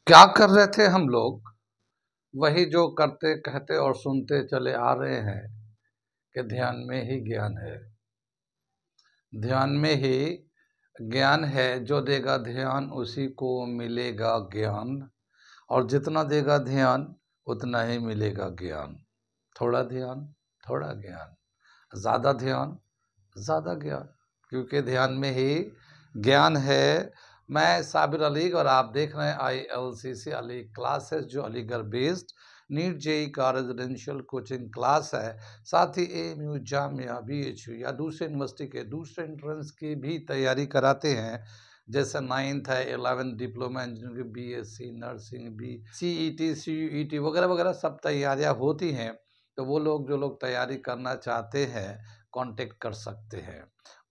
क्या कर रहे थे हम लोग? वही जो करते कहते और सुनते चले आ रहे हैं कि ध्यान में ही ज्ञान है। ध्यान में ही ज्ञान है, जो देगा ध्यान उसी को मिलेगा ज्ञान, और जितना देगा ध्यान उतना ही मिलेगा ज्ञान। थोड़ा ध्यान थोड़ा ज्ञान, ज़्यादा ध्यान ज़्यादा ज्ञान, क्योंकि ध्यान में ही ज्ञान है। मैं साबिर अली और आप देख रहे हैं ILCC अली क्लासेस, जो अलीगढ़ बेस्ड नीट जेई का रेजिडेंशियल कोचिंग क्लास है। साथ ही AMU, जामिया, BHU या दूसरे यूनिवर्सिटी के दूसरे एंट्रेंस की भी तैयारी कराते हैं, जैसे 9th है, 11th diploma engineering, BSc nursing, CET, CUET वगैरह वगैरह सब तैयारियां होती हैं। तो वो लोग जो लोग तैयारी करना चाहते हैं कांटेक्ट कर सकते हैं।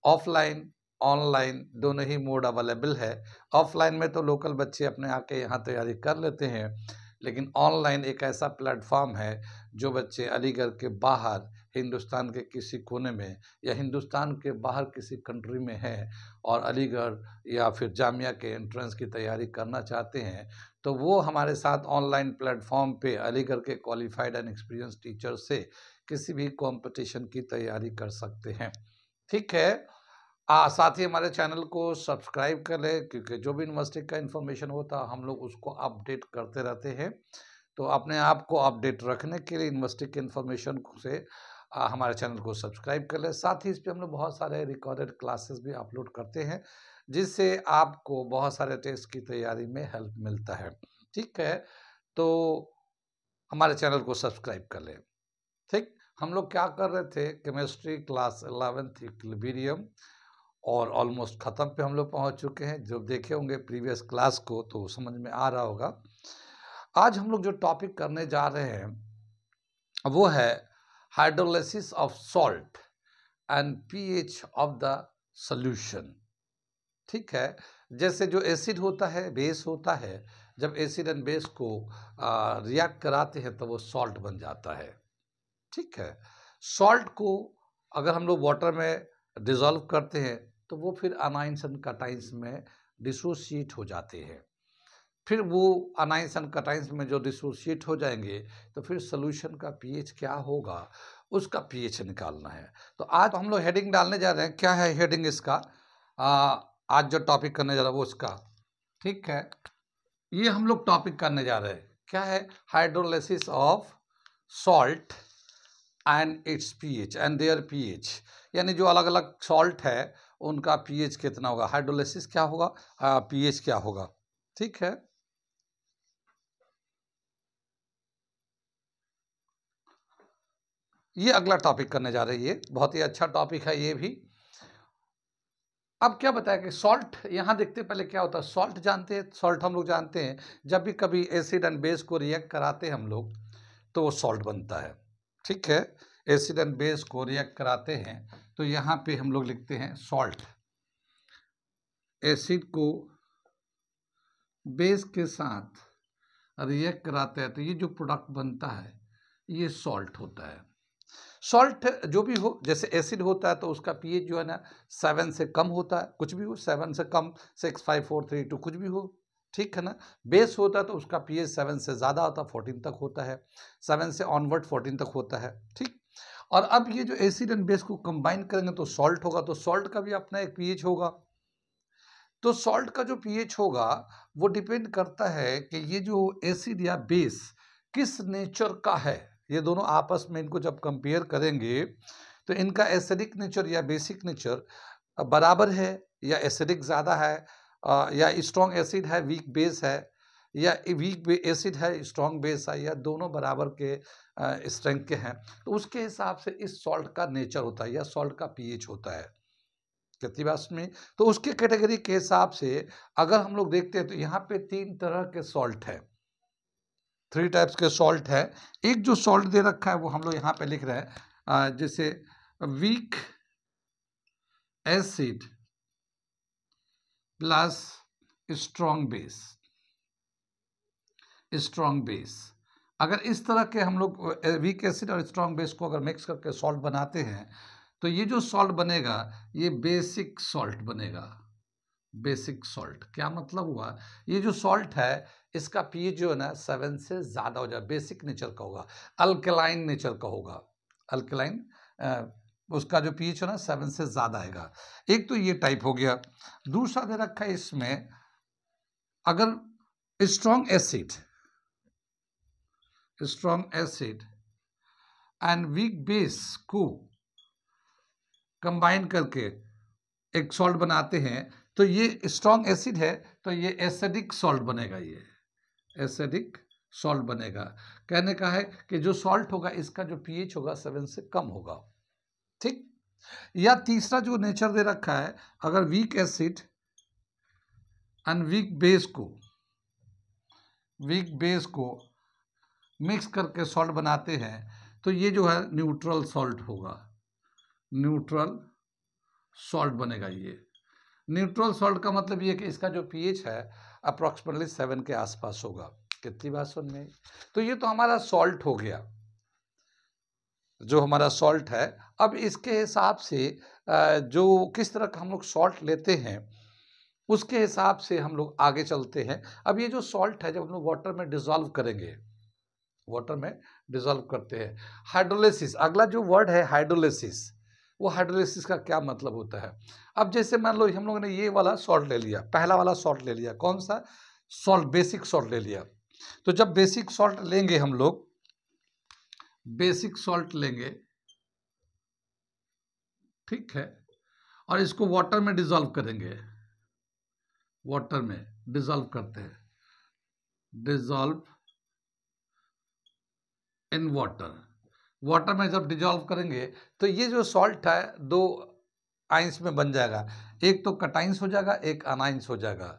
ऑफलाइन ऑनलाइन दोनों ही मोड अवेलेबल है। ऑफलाइन में तो लोकल बच्चे अपने आके यहाँ तैयारी कर लेते हैं, लेकिन ऑनलाइन एक ऐसा प्लेटफॉर्म है जो बच्चे अलीगढ़ के बाहर, हिंदुस्तान के किसी कोने में या हिंदुस्तान के बाहर किसी कंट्री में हैं और अलीगढ़ या फिर जामिया के एंट्रेंस की तैयारी करना चाहते हैं, तो वो हमारे साथ ऑनलाइन प्लेटफॉर्म पे अलीगढ़ के क्वालिफाइड एंड एक्सपीरियंस टीचर से किसी भी कंपटीशन की तैयारी कर सकते हैं। ठीक है। साथ ही हमारे चैनल को सब्सक्राइब कर लें, क्योंकि जो भी यूनिवर्सिटी का इन्फॉर्मेशन होता है हम लोग उसको अपडेट करते रहते हैं। तो अपने आप को अपडेट रखने के लिए यूनिवर्सिटी के इन्फॉर्मेशन से हमारे चैनल को सब्सक्राइब कर लें। साथ ही इस पर हम लोग बहुत सारे रिकॉर्डेड क्लासेस भी अपलोड करते हैं, जिससे आपको बहुत सारे टेस्ट की तैयारी में हेल्प मिलता है। ठीक है, तो हमारे चैनल को सब्सक्राइब कर लें। ठीक, हम लोग क्या कर रहे थे, केमिस्ट्री क्लास 11th इक्विलिब्रियम, और ऑलमोस्ट ख़त्म पे हम लोग पहुंच चुके हैं। जब देखे होंगे प्रीवियस क्लास को तो समझ में आ रहा होगा। आज हम लोग जो टॉपिक करने जा रहे हैं वो है hydrolysis of salt and pH of the solution. ठीक है, जैसे जो एसिड होता है, बेस होता है, जब एसिड एंड बेस को रिएक्ट कराते हैं तो वो सॉल्ट बन जाता है। ठीक है, सॉल्ट को अगर हम लोग वाटर में डिसॉल्व करते हैं तो वो फिर अनाइंस एंड कटाइंस में डिसोसिएट हो जाते हैं। फिर वो अनाइंस एंड कटाइंस में जो डिसोसिएट हो जाएंगे तो फिर सोल्यूशन का pH क्या होगा, उसका pH निकालना है। तो आज हम लोग हेडिंग डालने जा रहे हैं। क्या है हेडिंग इसका? आज जो टॉपिक करने जा रहा है वो इसका। ठीक है, ये हम लोग टॉपिक करने जा रहे हैं। क्या है? Hydrolysis of salt and its pH and there pH, यानी जो अलग अलग सॉल्ट है उनका pH कितना होगा, हाइड्रोलिसिस क्या होगा, pH क्या होगा। ठीक है, ये अगला टॉपिक करने जा रही है। बहुत ही अच्छा टॉपिक है ये भी। अब क्या बताया कि सॉल्ट, यहाँ देखते पहले क्या होता है। सॉल्ट जानते हैं, सॉल्ट हम लोग जानते हैं, जब भी कभी एसिड एंड बेस को रिएक्ट कराते हैं हम लोग तो वो सॉल्ट बनता है। ठीक है, एसिड एंड बेस को रिएक्ट कराते हैं तो यहाँ पे हम लोग लिखते हैं सॉल्ट। एसिड को बेस के साथ रिएक्ट कराते हैं तो ये जो प्रोडक्ट बनता है ये सॉल्ट होता है। सॉल्ट जो भी हो, जैसे एसिड होता है तो उसका pH जो है ना 7 से कम होता है, कुछ भी हो 7 से कम, 6, 5, 4, 3, 2 कुछ भी हो। ठीक है ना। बेस होता है तो उसका pH 7 से ज़्यादा होता है, 14 तक होता है, 7 से ऑनवर्ड 14 तक होता है। ठीक, और अब ये जो एसिड एंड बेस को कंबाइन करेंगे तो सॉल्ट होगा, तो सॉल्ट का भी अपना एक pH होगा। तो सॉल्ट का जो pH होगा वो डिपेंड करता है कि ये जो एसिड या बेस किस नेचर का है। ये दोनों आपस में इनको जब कंपेयर करेंगे तो इनका एसिडिक नेचर या बेसिक नेचर बराबर है, या एसिडिक ज़्यादा है, या स्ट्रॉन्ग एसिड है वीक बेस है, या वीक एसिड है स्ट्रॉन्ग बेस है, या दोनों बराबर के स्ट्रेंथ के हैं। तो उसके हिसाब से इस सॉल्ट का नेचर होता है या सॉल्ट का pH होता है। कितनी बात में, तो उसके कैटेगरी के हिसाब से अगर हम लोग देखते हैं तो यहाँ पे 3 तरह के सॉल्ट है, 3 टाइप्स के सॉल्ट है। एक जो सॉल्ट दे रखा है वो हम लोग यहाँ पे लिख रहे हैं, जैसे weak acid plus strong base. Strong base, अगर इस तरह के हम लोग वीक एसिड और स्ट्रॉन्ग बेस को अगर मिक्स करके सॉल्ट बनाते हैं तो ये जो सॉल्ट बनेगा ये बेसिक सॉल्ट बनेगा। बेसिक सॉल्ट क्या मतलब हुआ, ये जो सॉल्ट है इसका पीएच जो है ना 7 से ज़्यादा हो जाए, बेसिक नेचर का होगा, अल्कलाइन नेचर का होगा, अल्कलाइन उसका जो पीएच है ना 7 से ज़्यादा आएगा। एक तो ये टाइप हो गया। दूसरा दे रखा है इसमें, अगर strong acid and weak base को कंबाइन करके एक सॉल्ट बनाते हैं तो ये स्ट्रॉन्ग एसिड है तो ये एसिडिक सॉल्ट बनेगा, ये एसिडिक सॉल्ट बनेगा। कहने का है कि जो सॉल्ट होगा इसका जो पीएच होगा 7 से कम होगा, ठीक। या तीसरा जो नेचर दे रखा है, अगर weak acid and weak base को मिक्स करके सॉल्ट बनाते हैं तो ये जो है न्यूट्रल सॉल्ट होगा, न्यूट्रल सॉल्ट बनेगा। ये न्यूट्रल सॉल्ट का मतलब ये कि इसका जो पीएच है अप्रॉक्सीमेटली 7 के आसपास होगा। कितनी बात सुन में? तो ये तो हमारा सॉल्ट हो गया, जो हमारा सॉल्ट है। अब इसके हिसाब से जो किस तरह का हम लोग सॉल्ट लेते हैं उसके हिसाब से हम लोग आगे चलते हैं। अब ये जो सॉल्ट है जब हम लोग वाटर में डिजॉल्व करेंगे, वाटर में डिजॉल्व करते हैं, हाइड्रोलिसिस, अगला जो वर्ड है हाइड्रोलिसिस, वो हाइड्रोलिसिस का क्या मतलब होता है। अब जैसे मान लो हम लोगों ने ये वाला सॉल्ट ले लिया, पहला वाला सॉल्ट ले लिया, कौन सा सॉल्ट, बेसिक सॉल्ट ले लिया। तो जब बेसिक सॉल्ट लेंगे हम लोग, बेसिक सॉल्ट लेंगे, ठीक है, और इसको वाटर में डिजॉल्व करेंगे, वाटर में डिजॉल्व करते हैं, डिजॉल्व इन वाटर, वाटर में जब डिजॉल्व करेंगे तो ये जो सॉल्ट है दो आइंस में बन जाएगा, एक तो कटाइंस हो जाएगा, एक अनाइंस हो जाएगा,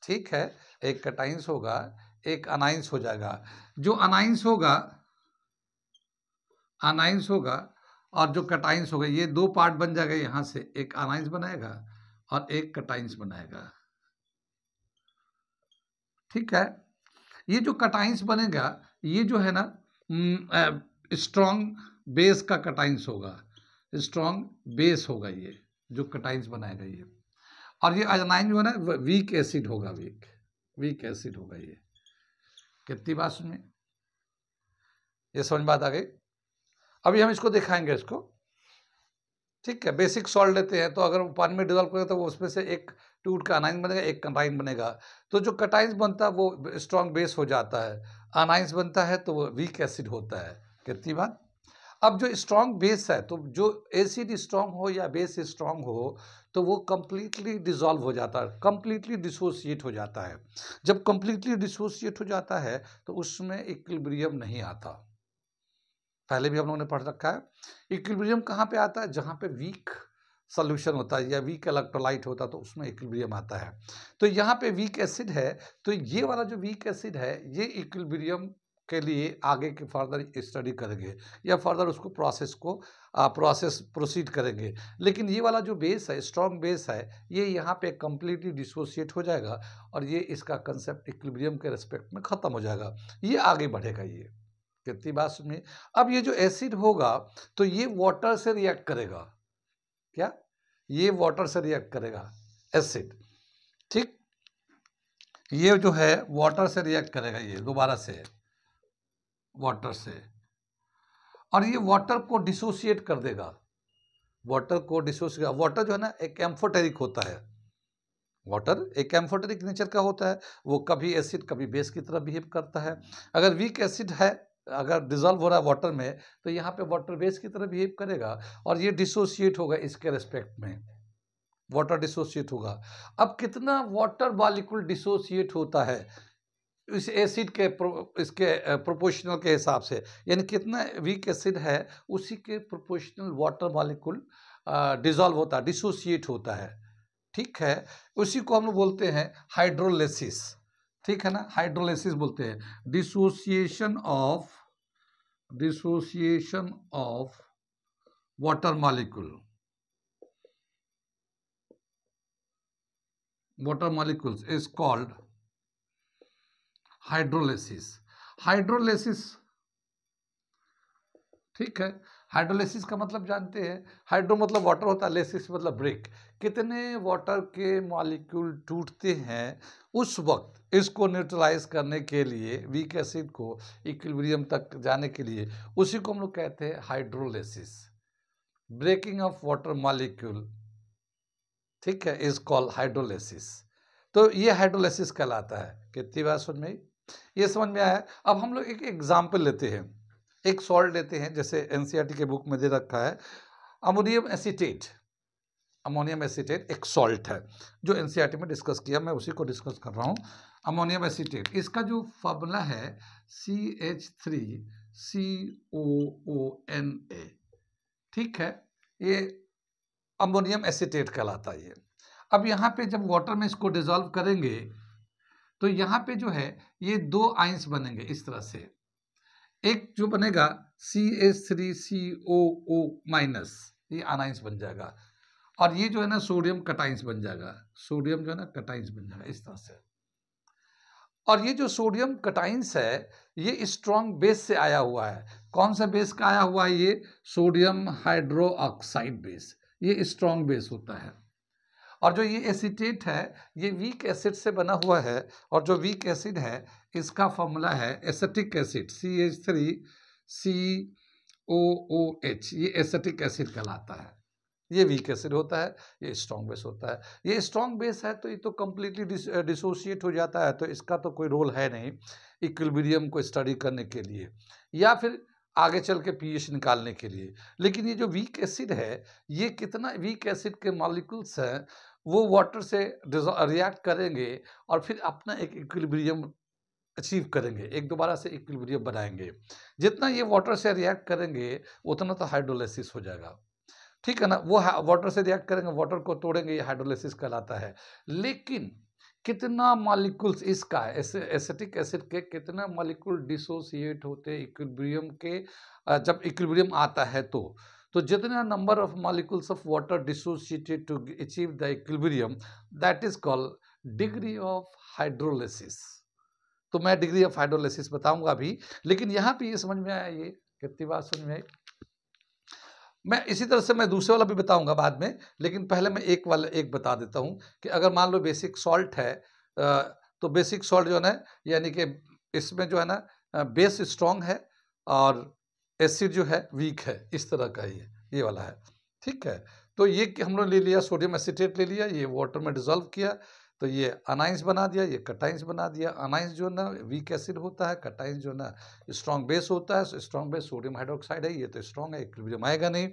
ठीक है। एक कटाइंस होगा, एक अनाइंस हो जाएगा। जो अनाइंस होगा और जो कटाइंस होगा, ये दो पार्ट बन जाएगा, यहां से एक अनाइंस बनाएगा और एक कटाइंस बनाएगा, ठीक है। ये जो कटाइंस बनेगा ये जो है ना स्ट्रॉन्ग बेस का कटाइंस होगा, स्ट्रॉन्ग बेस होगा ये जो कटाइंस बनाएगा ये। और ये अजनाइन जो है ना वीक एसिड होगा, वीक एसिड होगा ये। कितनी बात सुनिए, ये समझ बात आ गई। अभी हम इसको दिखाएंगे इसको, ठीक है। बेसिक सॉल्ट लेते हैं तो अगर पानी में डिजॉल्व करें तो वो उसमें से एक टूट का अनाइन बनेगा, एक कटाइन बनेगा। तो जो कटाइंस बनता है वो स्ट्रॉन्ग बेस हो जाता है, अनाइंस बनता है तो वो वीक एसिड होता है। कितनी बात। अब जो स्ट्रॉन्ग बेस है, तो जो एसिड स्ट्रॉन्ग हो या बेस स्ट्रॉन्ग हो तो वो कंप्लीटली डिसॉल्व हो जाता है, कंप्लीटली डिसोसिएट हो जाता है। जब कंप्लीटली डिसोसिएट हो जाता है तो उसमें इक्विलिब्रियम नहीं आता। पहले भी हम लोगों ने पढ़ रखा है। इक्विलिब्रियम कहाँ पे आता है? जहाँ पे वीक सॉल्यूशन होता है या वीक इलेक्ट्रोलाइट होता है तो उसमें इक्विलिब्रियम आता है। तो यहाँ पे वीक एसिड है, तो ये वाला जो वीक एसिड है ये इक्विलिब्रियम के लिए आगे के फर्दर स्टडी करेंगे या फर्दर उसको प्रोसेस प्रोसीड करेंगे। लेकिन ये वाला जो बेस है, स्ट्रॉन्ग बेस है, ये यहाँ पे कंप्लीटली डिसोसिएट हो जाएगा और ये इसका कंसेप्ट इक्विलिब्रियम के रेस्पेक्ट में ख़त्म हो जाएगा, ये आगे बढ़ेगा। ये कितनी बात सुनिए। अब ये जो एसिड होगा तो ये वाटर से रिएक्ट करेगा, क्या ये वाटर से रिएक्ट करेगा एसिड, ठीक। ये जो है वाटर से रिएक्ट करेगा, ये दोबारा से वाटर से, और ये वाटर को डिसोसिएट कर देगा, वाटर को डिसोसिएट। वाटर जो है ना एक एम्फोटेरिक होता है, वाटर एक एम्फोटेरिक नेचर का होता है, वो कभी एसिड कभी बेस की तरह बिहेव करता है। अगर वीक एसिड है, अगर डिजॉल्व हो रहा है वाटर में तो यहाँ पे वाटर बेस की तरह बिहेव करेगा और ये डिसोसिएट होगा, इसके रेस्पेक्ट में वाटर डिसोसिएट होगा। अब कितना वाटर मॉलिक्यूल डिसोसिएट होता है इस एसिड के इसके प्रोपोर्शनल के हिसाब से, यानी कितना वीक एसिड है उसी के प्रोपोर्शनल वाटर मॉलिक्यूल डिसॉल्व होता है, डिसोसिएट होता है, ठीक है। उसी को हम लोग बोलते हैं हाइड्रोलिसिस, ठीक है ना, हाइड्रोलिसिस बोलते हैं। Dissociation of water molecules is called hydrolysis, ठीक है। हाइड्रोलिसिस का मतलब जानते हैं, हाइड्रो मतलब वाटर होता है, लेसिस मतलब ब्रेक। कितने वाटर के मॉलिक्यूल टूटते हैं उस वक्त इसको न्यूट्रलाइज करने के लिए, वीक एसिड को इक्विलिब्रियम तक जाने के लिए, उसी को हम लोग कहते हैं hydrolysis, breaking of water molecule, ठीक है, इज कॉल्ड हाइड्रोलिसिस। तो ये हाइड्रोलिसिस कहलाता है। कितनी बात समझ में आई? ये समझ में आया। अब हम लोग एक एग्जाम्पल लेते हैं, एक सॉल्ट लेते हैं, जैसे एनसीईआरटी के बुक में दे रखा है अमोनियम एसीटेट। अमोनियम एसीटेट एक सॉल्ट है जो एनसीईआरटी में डिस्कस किया, मैं उसी को डिस्कस कर रहा हूँ। अमोनियम एसीटेट, इसका जो फॉर्मूला है CH3COONA, ठीक है, ये अमोनियम एसीटेट कहलाता है ये। अब यहाँ पे जब वाटर में इसको डिजोल्व करेंगे तो यहाँ पे जो है ये दो आइंस बनेंगे इस तरह से। एक जो बनेगा CH3COO-, ये अनाइंस बन जाएगा, और ये जो है ना सोडियम कटाइंस बन जाएगा, सोडियम जो है ना कटाइंस बन जाएगा इस तरह से। और ये जो सोडियम कटाइंस है ये स्ट्रॉन्ग बेस से आया हुआ है। कौन सा बेस का आया हुआ है? ये सोडियम हाइड्रो ऑक्साइड बेस, ये स्ट्रॉन्ग बेस होता है। और जो ये एसीटेट है ये वीक एसिड से बना हुआ है, और जो वीक एसिड है इसका फॉर्मूला है एसिटिक एसिड, CH3COOH, ये एसिटिक एसिड कहलाता है। ये वीक एसिड होता है, ये स्ट्रॉन्ग बेस होता है। ये स्ट्रॉन्ग बेस है तो ये तो कम्प्लीटली डिसोशिएट हो जाता है, तो इसका तो कोई रोल है नहीं इक्विलिब्रियम को स्टडी करने के लिए या फिर आगे चल के पीएच निकालने के लिए। लेकिन ये जो वीक एसिड है, ये कितना वीक एसिड के मॉलिक्यूल्स हैं वो वाटर से रिएक्ट करेंगे और फिर अपना एक इक्विलिब्रियम अचीव करेंगे, एक दोबारा से इक्विलिब्रियम बनाएंगे। जितना ये वाटर से रिएक्ट करेंगे उतना तो हाइड्रोलिसिस हो जाएगा, ठीक है ना। वो वाटर से रिएक्ट करेंगे, वाटर को तोड़ेंगे, ये हाइड्रोलिसिस कहलाता है। लेकिन कितना मॉलिक्यूल्स इसका है, एसिटिक एसिड के कितना मॉलिक्यूल डिसोसिएट होते हैं इक्विलिब्रियम के, जब इक्विलिब्रियम आता है तो जितना number of molecules of water dissociated to achieve the equilibrium, that is called degree of hydrolysis. तो मैं डिग्री ऑफ हाइड्रोलिसिस बताऊंगा अभी, लेकिन यहाँ पे ये समझ में आया, ये कितनी बात समझ में आई। मैं इसी तरह से मैं दूसरे वाला भी बताऊंगा बाद में, लेकिन पहले मैं एक बता देता हूं कि अगर मान लो बेसिक सॉल्ट है, तो बेसिक सॉल्ट जो है ना, यानी कि इसमें जो है ना बेस स्ट्रॉन्ग है और एसिड जो है वीक है, इस तरह का ये वाला है, ठीक है। तो ये हम लोग ले लिया, सोडियम एसीटेट ले लिया, ये वाटर में डिजोल्व किया तो ये अनाइंस बना दिया, ये कटाइंस बना दिया। अनाइंस जो है ना वीक एसिड होता है, कटाइंस जो है ना स्ट्रॉन्ग बेस होता है। स्ट्रॉन्ग बेस सोडियम हाइड्रोक्साइड है, ये तो स्ट्रॉन्ग है, इक्विलिब्रियम आएगा नहीं।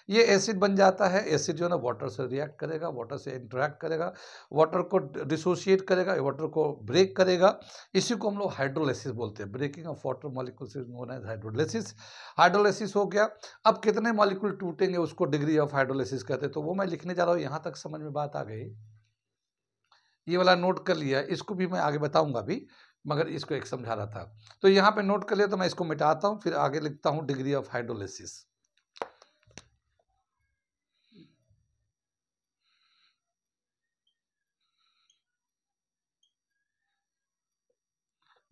ये एसिड बन जाता है, एसिड जो है ना वाटर से रिएक्ट करेगा, वाटर से इंटरेक्ट करेगा, वाटर को डिसोशिएट करेगा, वाटर को ब्रेक करेगा। इसी को हम लोग हाइड्रोलिसिस बोलते हैं, breaking of water molecules is known as hydrolysis. Hydrolysis हो गया। अब कितने मॉलिक्यूल टूटेंगे उसको डिग्री ऑफ हाइड्रोलिसिस कहते हैं, तो वो मैं लिखने जा रहा हूँ। यहाँ तक समझ में बात आ गई? ये वाला नोट कर लिया, इसको भी मैं आगे बताऊंगा अभी, मगर इसको एक समझा रहा था। तो यहाँ पे नोट कर लिया, तो मैं इसको मिटाता हूँ, फिर आगे लिखता हूँ degree of hydrolysis.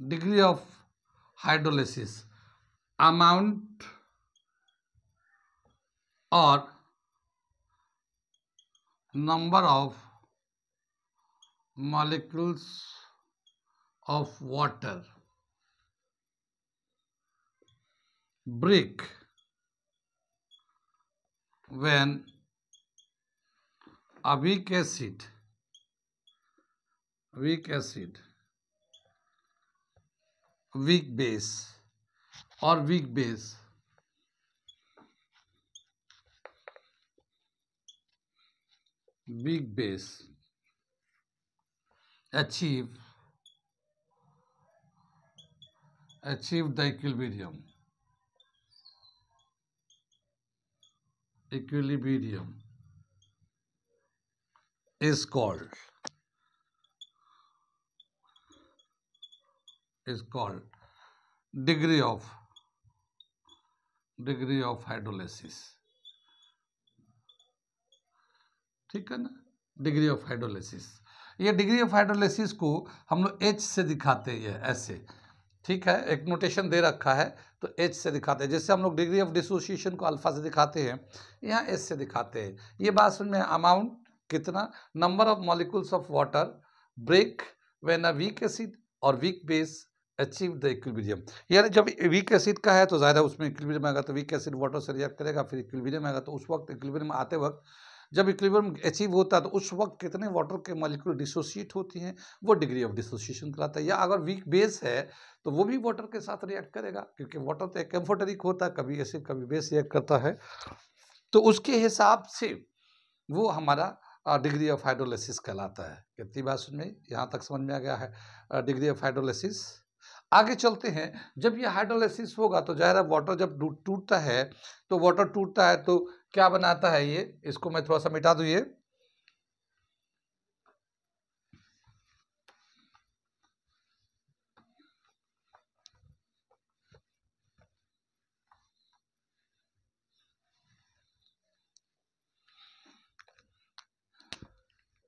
Degree of hydrolysis, amount और number of molecules of water break when a weak acid weak base or weak base achieve the equilibrium is called degree of hydrolysis, ठीक है ना। डिग्री ऑफ हाइड्रोलिसिस, ये degree of hydrolysis को हम लोग H से दिखाते हैं, ऐसे ठीक है, एक नोटेशन दे रखा है तो H से दिखाते हैं। जैसे हम लोग डिग्री ऑफ डिसोसिएशन को अल्फा से दिखाते हैं, यहाँ H से दिखाते हैं। ये बात समझ में, अमाउंट कितना, number of molecules of water break when a weak acid और weak base achieve the equilibrium. यानी जब वीक एसिड का है तो ज़्यादा उसमें इक्विलिब्रियम आएगा, तो वीक एसिड वाटर से रिएक्ट करेगा, फिर इक्विलिब्रियम आएगा। तो उस वक्त इक्विलिब्रियम आते वक्त, जब इक्विलिब्रियम अचीव होता है तो उस वक्त कितने वाटर के मॉलिक्यूल डिसोसिएट होती हैं, वो डिग्री ऑफ डिसोसिएशन कहलाता है। या अगर वीक बेस है तो वो भी वाटर के साथ रिएक्ट करेगा, क्योंकि वाटर तो एक एम्फोटेरिक होता है, कभी एसिड कभी बेस रिएक्ट करता है। तो उसके हिसाब से वो हमारा डिग्री ऑफ हाइड्रोलिसिस कहलाता है। कितनी बात सुन में, यहाँ तक समझ में आ गया है डिग्री ऑफ हाइड्रोलिसिस। आगे चलते हैं। जब ये हाइड्रोलिसिस होगा तो ज़ाहिर है वाटर जब टूटता है, तो वाटर टूटता है तो क्या बनाता है ये, इसको मैं थोड़ा सा मिटा दूँ। ये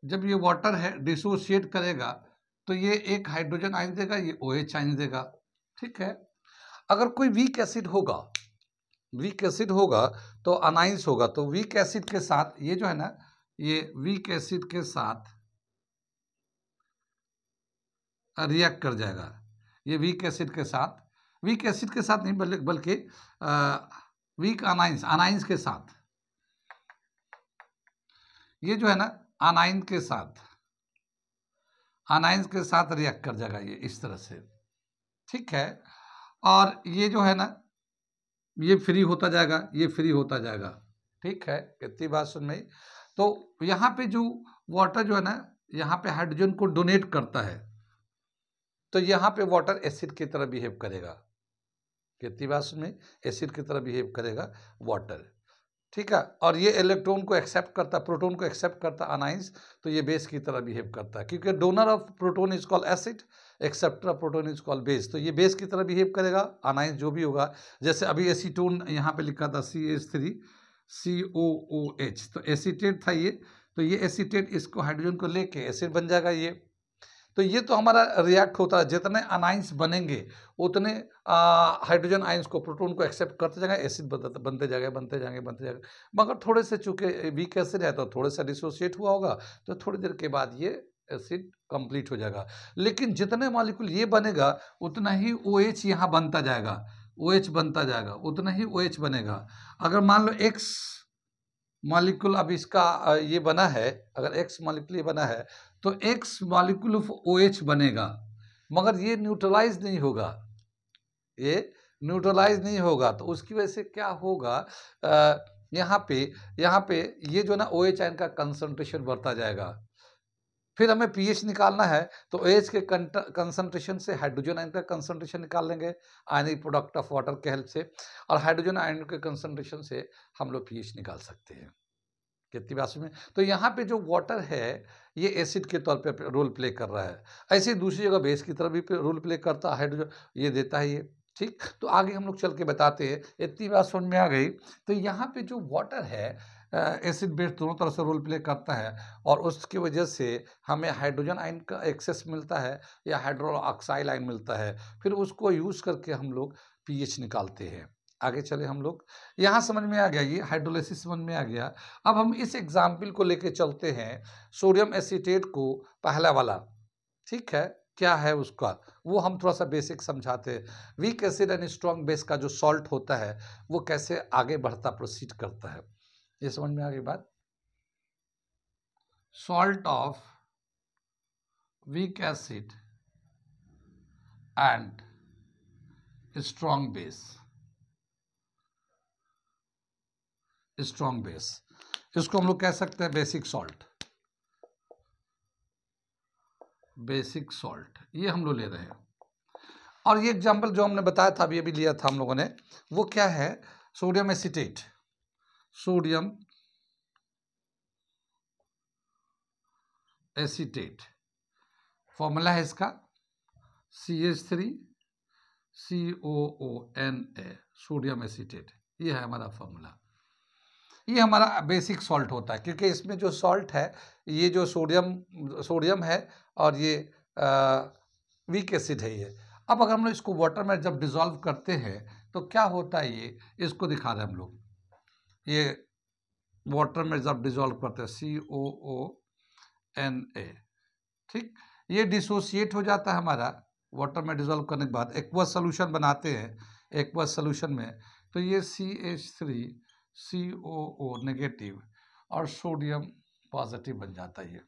जब ये वाटर है डिसोशिएट करेगा तो ये एक हाइड्रोजन आयन देगा, ये OH आयन देगा। ठीक है, अगर कोई वीक एसिड होगा, वीक एसिड होगा तो अनाइंस होगा, तो वीक एसिड के साथ ये जो है ना, ये वीक एसिड के साथ रिएक्ट कर जाएगा। ये वीक एसिड के साथ, वीक एसिड के साथ नहीं बल्कि वीक अनाइंस, अनाइंस के साथ, ये जो है ना अनाइन के साथ, अनाइंस के साथ रिएक्ट कर जाएगा ये इस तरह से। ठीक है, और ये जो है ना ये फ्री होता जाएगा, ये फ्री होता जाएगा। ठीक है, कितनी बात सुन में। तो यहाँ पे जो वाटर जो है ना, यहाँ पे हाइड्रोजन को डोनेट करता है, तो यहाँ पे वाटर एसिड की तरह बिहेव करेगा। कितनी बात सुन में, एसिड की तरह बिहेव करेगा वाटर। ठीक है, और ये इलेक्ट्रॉन को एक्सेप्ट करता है, प्रोटॉन को एक्सेप्ट करता है अनाइंस, तो ये बेस की तरह बिहेव करता है, क्योंकि donor of proton is called acid, acceptor of proton is called base. तो ये बेस की तरह बिहेव करेगा अनाइंस जो भी होगा। जैसे अभी एसीटोन यहाँ पे लिखा था CH3 COOH, तो एसीटेट था ये, तो ये एसीटेट इसको हाइड्रोजन को लेके एसिड बन जाएगा ये। तो ये तो हमारा रिएक्ट होता है, जितने अनाइंस बनेंगे उतने हाइड्रोजन आइंस को, प्रोटॉन को एक्सेप्ट करते जाएगा, एसिड बनते जाएगा, बनते जाएंगे, बनते जाएंगे। मगर थोड़े से चूंकि वीक एसिड है तो थोड़े सा डिसोसिएट हुआ होगा, तो थोड़ी देर के बाद ये एसिड कंप्लीट हो जाएगा। लेकिन जितने मॉलिक्यूल ये बनेगा उतना ही OH यहाँ बनता जाएगा, OH बनता जाएगा, उतना ही OH बनेगा। अगर मान लो X मॉलिक्यूल अब इसका ये बना है, अगर X मॉलिक्यूल ये बना है तो X मॉलिक्यूल ऑफ OH बनेगा, मगर ये न्यूट्रलाइज नहीं होगा, ये न्यूट्रलाइज नहीं होगा। तो उसकी वजह से क्या होगा, यहाँ पे ये जो ना OH आयन का कंसंट्रेशन बढ़ता जाएगा। फिर हमें pH निकालना है तो OH के कंसंट्रेशन से हाइड्रोजन आयन का कंसंट्रेशन निकाल लेंगे आयनिक प्रोडक्ट ऑफ वाटर के हेल्प से, और हाइड्रोजन आयन के कंसंट्रेशन से हम लोग pH निकाल सकते हैं। कितनी बात में। तो यहाँ पे जो वाटर है ये एसिड के तौर पे रोल प्ले कर रहा है, ऐसे ही दूसरी जगह बेस की तरह भी रोल प्ले करता है, हाइड्रोजन ये देता है ये। ठीक, तो आगे हम लोग चल के बताते हैं। इतनी बात समझ में आ गई। तो यहाँ पे जो वाटर है एसिड बेस दोनों तरह से रोल प्ले करता है, और उसकी वजह से हमें हाइड्रोजन आयन का एक्सेस मिलता है या हाइड्रो ऑक्साइड आयन मिलता है, फिर उसको यूज़ करके हम लोग pH निकालते हैं। आगे चले हम लोग, यहाँ समझ में आ गया, ये हाइड्रोलिसिस समझ में आ गया। अब हम इस एग्जाम्पल को लेके चलते हैं, सोडियम एसीटेट को, पहला वाला। ठीक है, क्या है उसका वो हम थोड़ा सा बेसिक समझाते हैं। Weak acid and strong base का जो सॉल्ट होता है वो कैसे आगे बढ़ता, प्रोसीड करता है, ये समझ में आ गई बात। Salt of weak acid and strong base, strong base, इसको हम लोग कह सकते हैं बेसिक सॉल्ट, बेसिक सॉल्ट, ये हम लोग ले रहे हैं। और ये एग्जांपल जो हमने बताया था अभी अभी लिया था हम लोगों ने, वो क्या है, sodium acetate, sodium acetate, formula है इसका CH3 COONA, सोडियम एसीटेट, ये है हमारा फॉर्मूला। ये हमारा बेसिक सॉल्ट होता है, क्योंकि इसमें जो सॉल्ट है ये जो सोडियम है और ये वीक एसिड है ये। अब अगर हम लोग इसको वाटर में जब डिसॉल्व करते हैं तो क्या होता है, ये इसको दिखा रहे हैं हम लोग। ये वाटर में जब डिसॉल्व करते हैं COONA, ठीक, ये डिसोसिएट हो जाता है हमारा वाटर में डिसॉल्व करने के बाद। एक्वस सोल्यूशन बनाते हैं, एक्वस सोल्यूशन में तो ये CH3COO नेगेटिव और सोडियम पॉजिटिव बन जाता है।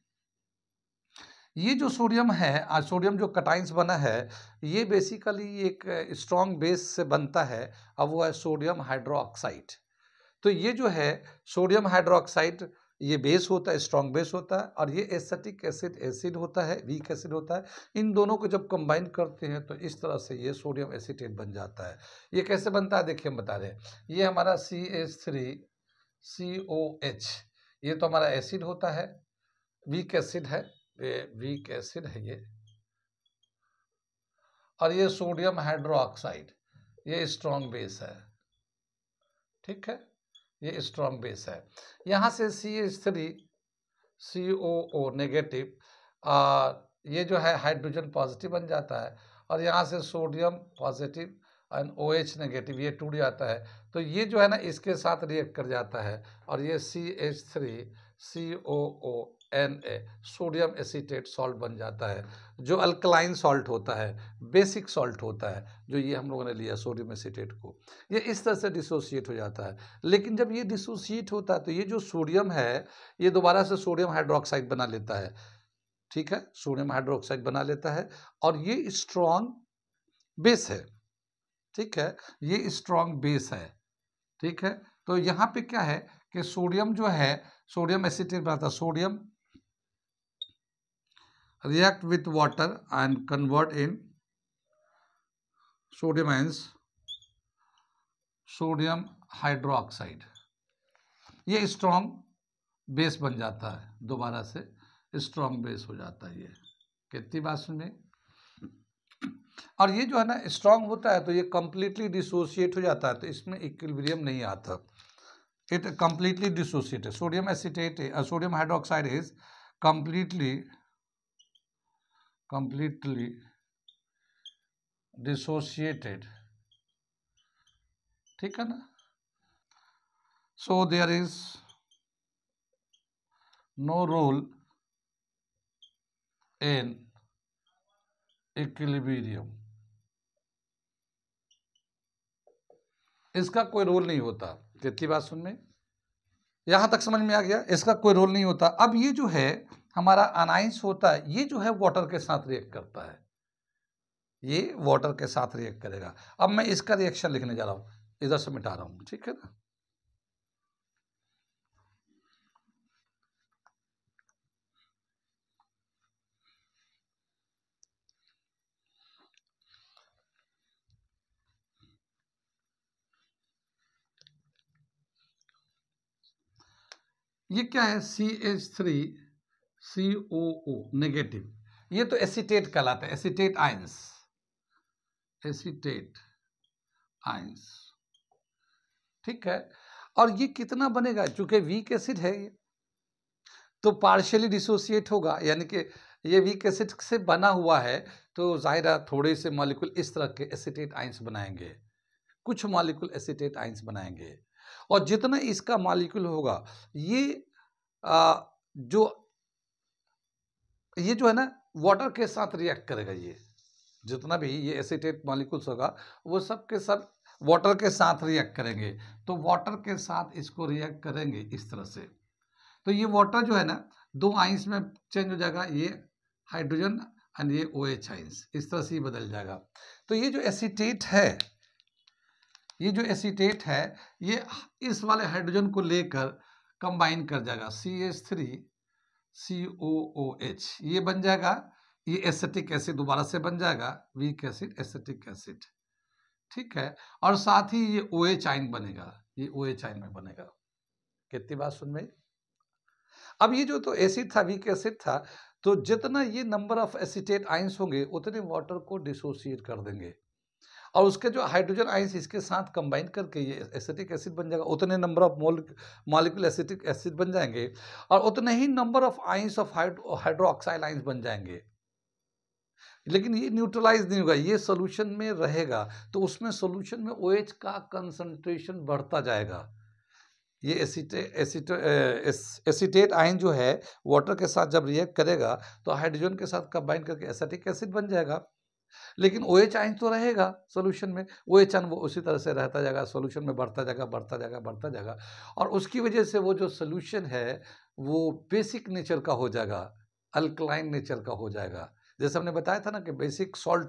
ये जो सोडियम है, सोडियम जो कटाइंस बना है, ये बेसिकली एक स्ट्रॉन्ग बेस से बनता है। अब वो है सोडियम हाइड्रोक्साइड। तो ये जो है सोडियम हाइड्रोक्साइड, ये बेस होता है, स्ट्रॉन्ग बेस होता है, और ये एसिटिक एसिड एसिड होता है, वीक एसिड होता है। इन दोनों को जब कंबाइन करते हैं तो इस तरह से ये सोडियम एसीटेट बन जाता है। ये कैसे बनता है देखिए हम बता रहे हैं। ये हमारा CH3COH, ये तो हमारा एसिड होता है, वीक एसिड है, ये वीक एसिड है ये, और ये सोडियम हाइड्रोक्साइड, ये स्ट्रॉन्ग बेस है, ठीक है, ये स्ट्रॉन्ग बेस है। यहाँ से CH3COO नेगेटिव, ये जो है हाइड्रोजन पॉजिटिव बन जाता है, और यहाँ से sodium positive and OH negative, ये टूट जाता है। तो ये जो है ना इसके साथ रिएक्ट कर जाता है, और ये CH3COONA सोडियम एसीटेट सॉल्ट बन जाता है, जो अल्कलाइन सॉल्ट होता है, बेसिक सॉल्ट होता है, जो ये हम लोगों ने लिया सोडियम एसीटेट को। ये इस तरह से डिसोसिएट हो जाता है। लेकिन जब ये डिसोसिएट होता है तो ये जो सोडियम है, ये दोबारा से सोडियम हाइड्रोक्साइड बना लेता है, ठीक है, सोडियम हाइड्रोक्साइड बना लेता है, और ये स्ट्रॉन्ग बेस है, ठीक है, ये स्ट्रॉन्ग बेस है, ठीक है। तो यहाँ पे क्या है कि सोडियम जो है, सोडियम एसीटेट बनाता है, sodium react with water and convert in sodium ions sodium hydroxide, ये स्ट्रॉन्ग बेस बन जाता है, दोबारा से स्ट्रॉन्ग बेस हो जाता है। ये कितनी बात सुने। और ये जो है ना स्ट्रॉन्ग होता है तो ये कंप्लीटली डिसोसिएट हो जाता है, तो इसमें इक्विलिब्रियम नहीं आता, it completely dissociated. Sodium acetate, sodium hydroxide is completely dissociated, ठीक है ना। So there is no role in equilibrium, इसका कोई रोल नहीं होता। कितनी बात सुन में, यहां तक समझ में आ गया, इसका कोई रोल नहीं होता। अब ये जो है हमारा अनाइंस होता है, ये जो है वाटर के साथ रिएक्ट करता है, ये वाटर के साथ रिएक्ट करेगा। अब मैं इसका रिएक्शन लिखने जा रहा हूं, इधर से मिटा रहा हूं, ठीक है ना। ये क्या है, CH3COO नेगेटिव, ये तो एसीटेट कहलाता है, एसीटेट आयंस, एसीटेट आयंस, ठीक है। और ये कितना बनेगा, चूंकि वीक एसिड है ये, तो पार्शियली डिसोसिएट होगा, यानी कि ये वीक एसिड से बना हुआ है, तो जाहिर है थोड़े से मॉलिक्यूल इस तरह के एसीटेट आयंस बनाएंगे, कुछ मॉलिक्यूल एसीटेट आयंस बनाएंगे, और जितना इसका मॉलिक्यूल होगा, ये ये जो है ना वाटर के साथ रिएक्ट करेगा। ये जितना भी ये एसीटेट मॉलिक्यूल्स होगा वो सब के सब वाटर के साथ रिएक्ट करेंगे, तो वाटर के साथ इसको रिएक्ट करेंगे इस तरह से। तो ये वाटर जो है ना दो आइंस में चेंज हो जाएगा, ये हाइड्रोजन एंड ये OH आइंस, इस तरह से ही बदल जाएगा। तो ये जो एसीटेट है, ये जो एसीटेट है, ये इस वाले हाइड्रोजन को लेकर कंबाइन कर जाएगा, CH3COOH, ये बन जाएगा, ये एसिटिक एसिड दोबारा से बन जाएगा, वीक एसिड एसिटिक एसिड, ठीक है। और साथ ही ये OH आयन बनेगा, ये OH आयन में बनेगा। कितनी बात सुन में। अब ये जो तो एसिड था, वीक एसिड था, तो जितना ये नंबर ऑफ एसिटेट आयंस होंगे उतने वाटर को डिसोसिएट कर देंगे, और उसके जो हाइड्रोजन आयंस इसके साथ कंबाइन करके ये एसिटिक एसिड बन जाएगा, उतने number of molecule acetic acid बन जाएंगे, और उतने ही number of ions of hydroxyl ions बन जाएंगे। लेकिन ये न्यूट्रलाइज नहीं होगा, ये सोल्यूशन में रहेगा, तो उसमें सोल्यूशन में OH का कंसंट्रेशन बढ़ता जाएगा। ये एसीटेट आयन जो है वाटर के साथ जब रिएक्ट करेगा तो हाइड्रोजन के साथ कंबाइन करके एसिटिक एसिड बन जाएगा, लेकिन OH आयन तो रहेगा सोल्यूशन में, OH आयन वो उसी तरह से रहता जाएगा, सोल्यूशन में बढ़ता जाएगा बढ़ता जाएगा बढ़ता जाएगा, और उसकी वजह से वो जो सोल्यूशन है वो बेसिक नेचर का हो जाएगा, अल्कलाइन नेचर का हो जाएगा। जैसे हमने बताया था ना कि बेसिक सॉल्ट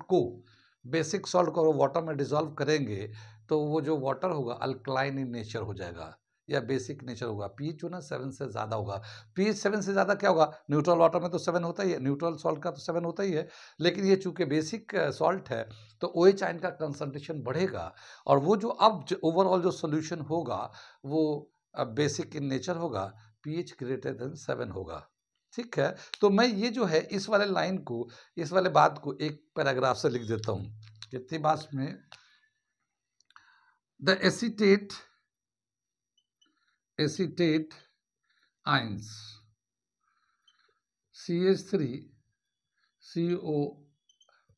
को वाटर में डिसॉल्व करेंगे तो वो जो वाटर होगा अल्कलाइन इन नेचर हो जाएगा या बेसिक नेचर होगा। पीएच जो ना 7 से ज़्यादा होगा। पीएच 7 से ज़्यादा क्या होगा, न्यूट्रल वाटर में तो 7 होता ही है, न्यूट्रल सॉल्ट का तो 7 होता ही है, लेकिन ये चूंकि बेसिक सॉल्ट है तो OH आयन का कंसंट्रेशन बढ़ेगा, और वो जो अब ओवरऑल जो सोल्यूशन होगा वो बेसिक इन नेचर होगा, पीएच ग्रेटर देन 7 होगा। ठीक है, तो मैं ये जो है इस वाले लाइन को, इस वाले बात को एक पैराग्राफ से लिख देता हूँ। कितनी बात में the acetate ions CH3CO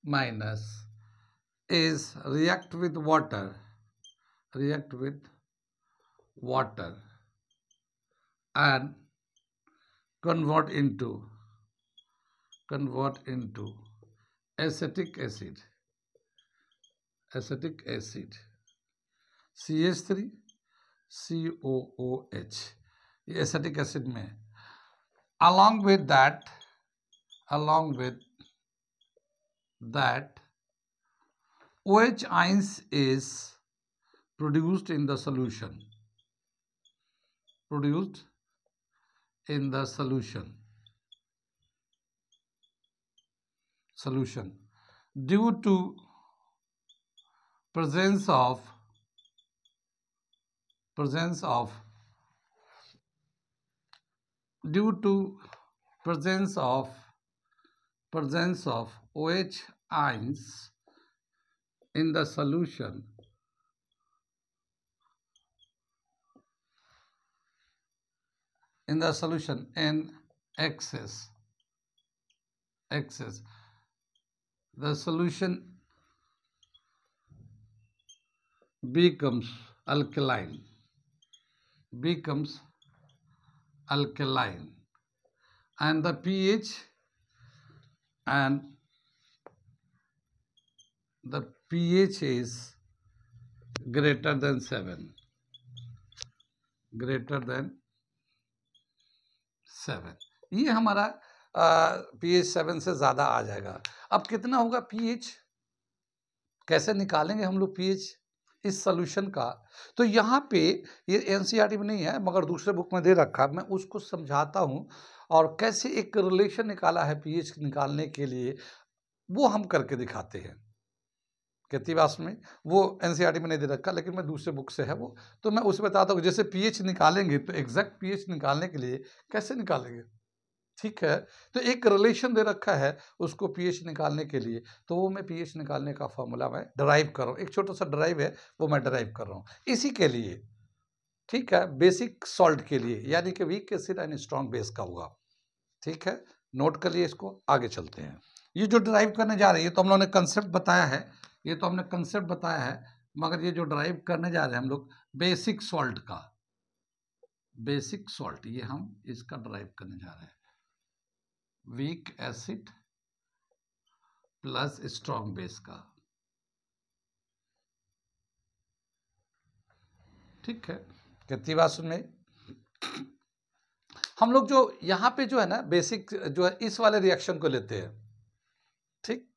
minus is react with water and convert into acetic acid CH3COOH, ये एसिटिक एसिड में, along with that OH ions is produced in the solution due to presence of OH ions in the solution in excess, the solution becomes alkaline, and the pH is greater than 7, ये हमारा pH 7 से ज़्यादा आ जाएगा। अब कितना होगा pH, कैसे निकालेंगे हम लोग pH इस सोल्यूशन का, तो यहाँ पे ये NCERT में नहीं है मगर दूसरे बुक में दे रखा, मैं उसको समझाता हूँ और कैसे एक रिलेशन निकाला है pH निकालने के लिए, वो हम करके दिखाते हैं। कितनी बात में वो NCERT में नहीं दे रखा, लेकिन मैं दूसरे बुक से है वो, तो मैं उसे बताता हूँ जैसे pH निकालेंगे तो एग्जैक्ट pH निकालने के लिए कैसे निकालेंगे। ठीक है, तो एक रिलेशन दे रखा है उसको pH निकालने के लिए, तो वो मैं pH निकालने का फॉर्मूला मैं डराइव कर रहा हूँ, एक छोटा सा डराइव है वो मैं डराइव कर रहा हूँ इसी के लिए। ठीक है, बेसिक सॉल्ट के लिए, यानी कि weak acid and strong base का होगा। ठीक है, नोट कर लिए इसको, आगे चलते हैं। ये जो डराइव करने जा रही है तो हम लोगों ने कंसेप्ट बताया है, ये तो हमने कंसेप्ट बताया है, मगर ये जो ड्राइव करने जा रहे हैं हम लोग बेसिक सॉल्ट का, बेसिक सॉल्ट, ये हम इसका ड्राइव करने जा रहे हैं, weak acid plus strong base का। ठीक है, कितनी बात सुन में, हम लोग जो यहाँ पे जो है ना बेसिक जो है इस वाले रिएक्शन को लेते हैं। ठीक,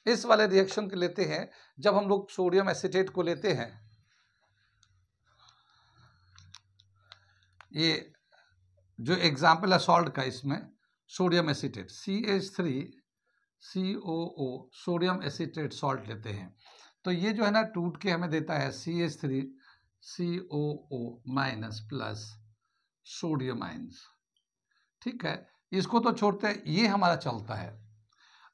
इस वाले रिएक्शन को लेते हैं जब हम लोग सोडियम एसीटेट को लेते हैं, ये जो एग्जाम्पल है सॉल्ट का, इसमें sodium acetate CH3COO sodium acetate salt लेते हैं, तो ये जो है ना टूट के हमें देता है CH3COO minus plus sodium ions. ठीक है, इसको तो छोड़ते हैं, ये हमारा चलता है।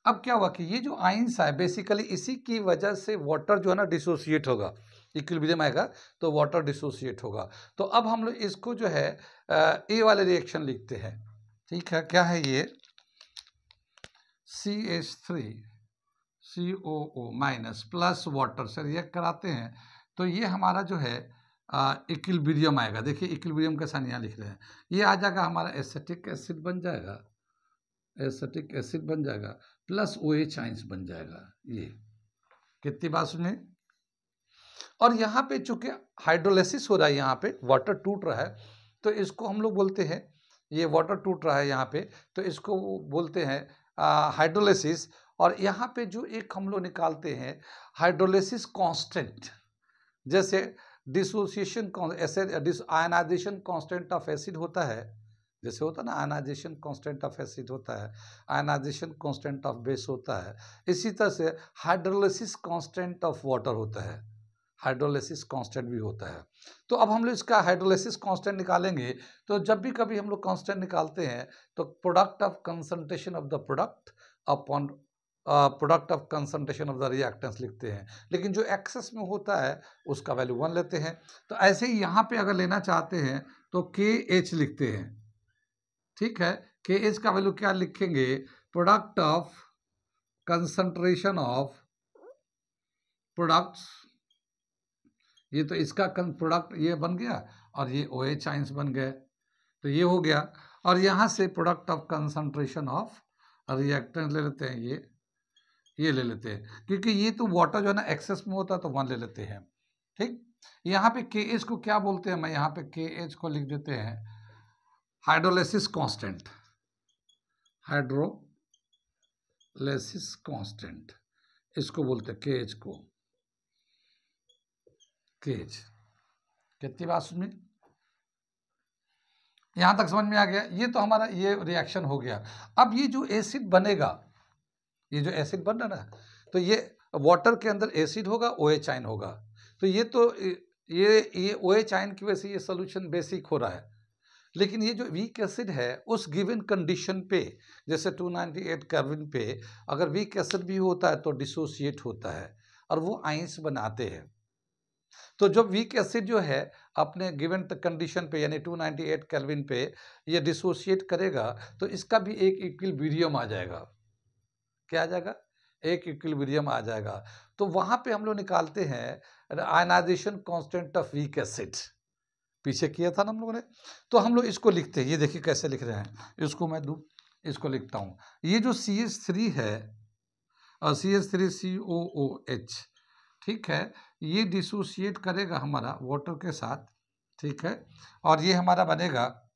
अब क्या हुआ कि ये जो आयंस है बेसिकली इसी की वजह से वाटर जो है ना डिसोसिएट होगा, इक्विलिब्रियम आएगा तो वाटर डिसोसिएट होगा। तो अब हम लोग इसको जो है ए वाले रिएक्शन लिखते हैं। ठीक है, क्या है ये, CH3 COO minus plus water से रिएक्ट कराते हैं तो ये हमारा जो है इक्विलिब्रियम आएगा। देखिए इक्विलिब्रियम के साथ यहाँ लिख रहे हैं, ये आ जाएगा हमारा एसिटिक एसिड बन जाएगा, एसिटिक एसिड बन जाएगा प्लस OH आइंस बन जाएगा। ये कितनी बात सुने। और यहाँ पे चूंकि हाइड्रोलिसिस हो रहा है, यहाँ पे वाटर टूट रहा है, तो इसको हम लोग बोलते हैं, ये वाटर टूट रहा है यहाँ पे, तो इसको बोलते हैं हाइड्रोलिसिस। और यहाँ पे जो एक हम लोग निकालते हैं हाइड्रोलिसिस कांस्टेंट, जैसे dissociation ionization constant of acid होता है, जैसे होता है ना आयनाइजेशन कांस्टेंट ऑफ एसिड होता है, आयनाइजेशन कांस्टेंट ऑफ बेस होता है, इसी तरह से हाइड्रोलिसिस कांस्टेंट ऑफ वाटर होता है, हाइड्रोलिसिस कांस्टेंट भी होता है। तो अब हम लोग इसका हाइड्रोलिसिस कांस्टेंट निकालेंगे, तो जब भी कभी हम लोग कांस्टेंट निकालते हैं तो product of concentration of the product upon product of concentration of the reactance लिखते हैं, लेकिन जो एक्सेस में होता है उसका वैल्यू 1 लेते हैं। तो ऐसे ही यहाँ पे अगर लेना चाहते हैं तो KH लिखते हैं, ठीक है। KH का वैल्यू क्या लिखेंगे, product of concentration of products, ये तो इसका प्रोडक्ट ये बन गया और ये OH आइंस बन गए, तो ये हो गया। और यहाँ से product of concentration of reactant ले लेते हैं, ये ले लेते हैं, क्योंकि ये तो वाटर जो है ना एक्सेस में होता है तो 1 ले लेते हैं, ठीक। यहाँ पे KH को क्या बोलते हैं, मैं यहाँ पे KH को लिख देते हैं हाइड्रोलिसिस कांस्टेंट, हाइड्रोलिसिस कांस्टेंट इसको बोलते हैं KH को, KH। कितनी बात सुनिए, यहां तक समझ में आ गया। ये तो हमारा ये रिएक्शन हो गया। अब ये जो एसिड बनेगा, ये जो एसिड बन रहा है, तो ये वाटर के अंदर एसिड होगा, OH आयन होगा, तो ये OH आयन की वजह से ये सोल्यूशन बेसिक हो रहा है। लेकिन ये जो वीक एसिड है उस गिवन कंडीशन पे, जैसे 298 केल्विन पे अगर वीक एसिड भी होता है तो डिसोसिएट होता है और वो आइंस बनाते हैं। तो जब वीक एसिड जो है अपने गिवन कंडीशन पे यानी 298 केल्विन पे ये डिसोसिएट करेगा तो इसका भी एक इक्विलिब्रियम आ जाएगा। क्या आ जाएगा, एक इक्विलिब्रियम आ जाएगा। तो वहां पे हम लोग निकालते हैं ionization constant of weak acid, पीछे किया था ना हम लोगों ने। तो हम लोग इसको लिखते हैं, ये देखिए कैसे लिख रहे हैं, इसको मैं इसको लिखता हूँ। ये जो CH3 है और CH3COOH, ठीक है, ये डिसोसिएट करेगा हमारा वाटर के साथ, ठीक है, और ये हमारा बनेगा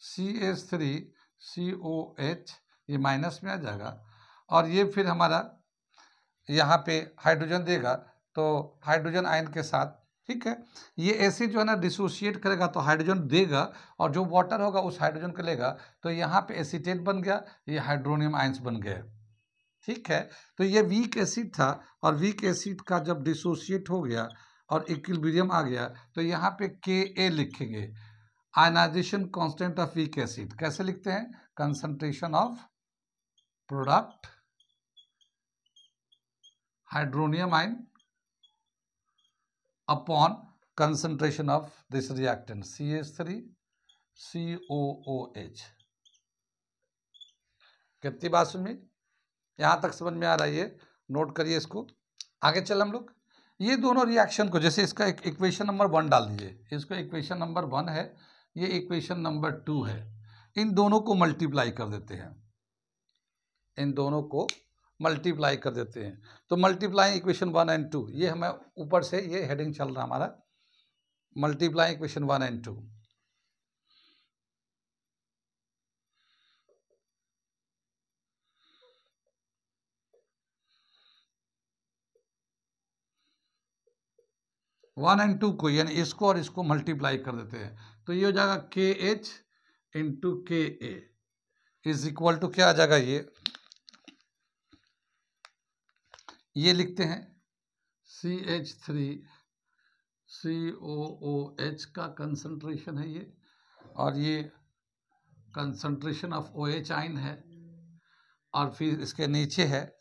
CH3COH, ये माइनस में आ जाएगा और ये फिर हमारा यहाँ पे हाइड्रोजन देगा, तो हाइड्रोजन आयन के साथ, ठीक है, ये एसिड जो है ना डिसोसिएट करेगा तो हाइड्रोजन देगा और जो वाटर होगा उस हाइड्रोजन को लेगा, तो यहाँ पे एसीटेट बन गया, ये हाइड्रोनियम आयंस बन गए, ठीक है। तो ये वीक एसिड था और वीक एसिड का जब डिसोसिएट हो गया और इक्विलिब्रियम आ गया तो यहाँ पे Ka लिखेंगे, ionization constant of weak acid. कैसे लिखते हैं, concentration of product hydronium ion upon concentration of this reactant CH3COOH। कितनी बात सुनिए, यहां तक समझ में आ रहा है, ये नोट करिए इसको। आगे चल हम लोग ये दोनों रिएक्शन को, जैसे इसका इक्वेशन नंबर 1 डाल दीजिए, इसको इक्वेशन नंबर 1 है, ये इक्वेशन नंबर 2 है, इन दोनों को मल्टीप्लाई कर देते हैं, इन दोनों को मल्टीप्लाई कर देते हैं। तो मल्टीप्लाई इक्वेशन 1 एंड 2, ये हमें ऊपर से ये हेडिंग चल रहा हमारा, multiply equation 1 and 2। One and 2 को यानी इसको और इसको मल्टीप्लाई कर देते हैं, तो ये हो जाएगा KH into KA is equal to क्या आ जाएगा, ये लिखते हैं CH3COOH का कंसंट्रेशन है ये, और ये कंसंट्रेशन ऑफ OH आयन है, और फिर इसके नीचे है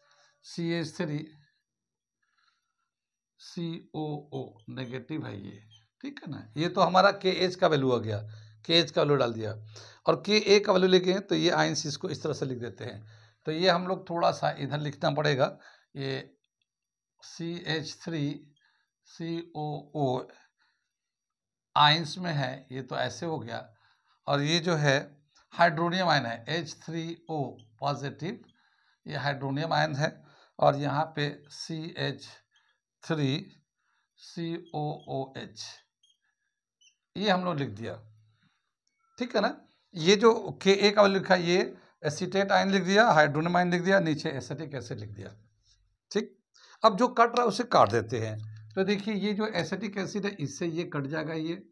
CH3COO नेगेटिव है ये, ठीक है ना। ये तो हमारा KH का वैल्यू आ गया, KH का वैल्यू डाल दिया, और KA का वैल्यू लेके तो ये आयंस इसको इस तरह से लिख देते हैं। तो ये हम लोग थोड़ा सा इधर लिखना पड़ेगा, ये CH3COO आइंस में है, ये तो ऐसे हो गया। और ये जो है हाइड्रोनियम आयन है H3O पॉजिटिव, ये हाइड्रोनियम आयन है। और यहाँ पे CH3COOH ये हम लोग लिख दिया, ठीक है ना। ये जो Ka का लिखा है ये एसीटेट आयन लिख दिया, हाइड्रोनियम आयन लिख दिया, नीचे एसिटिक एसिड लिख दिया, ठीक। अब जो कट रहा है उसे काट देते हैं। तो देखिए ये जो एसिटिक एसिड है इससे ये कट जाएगा ये,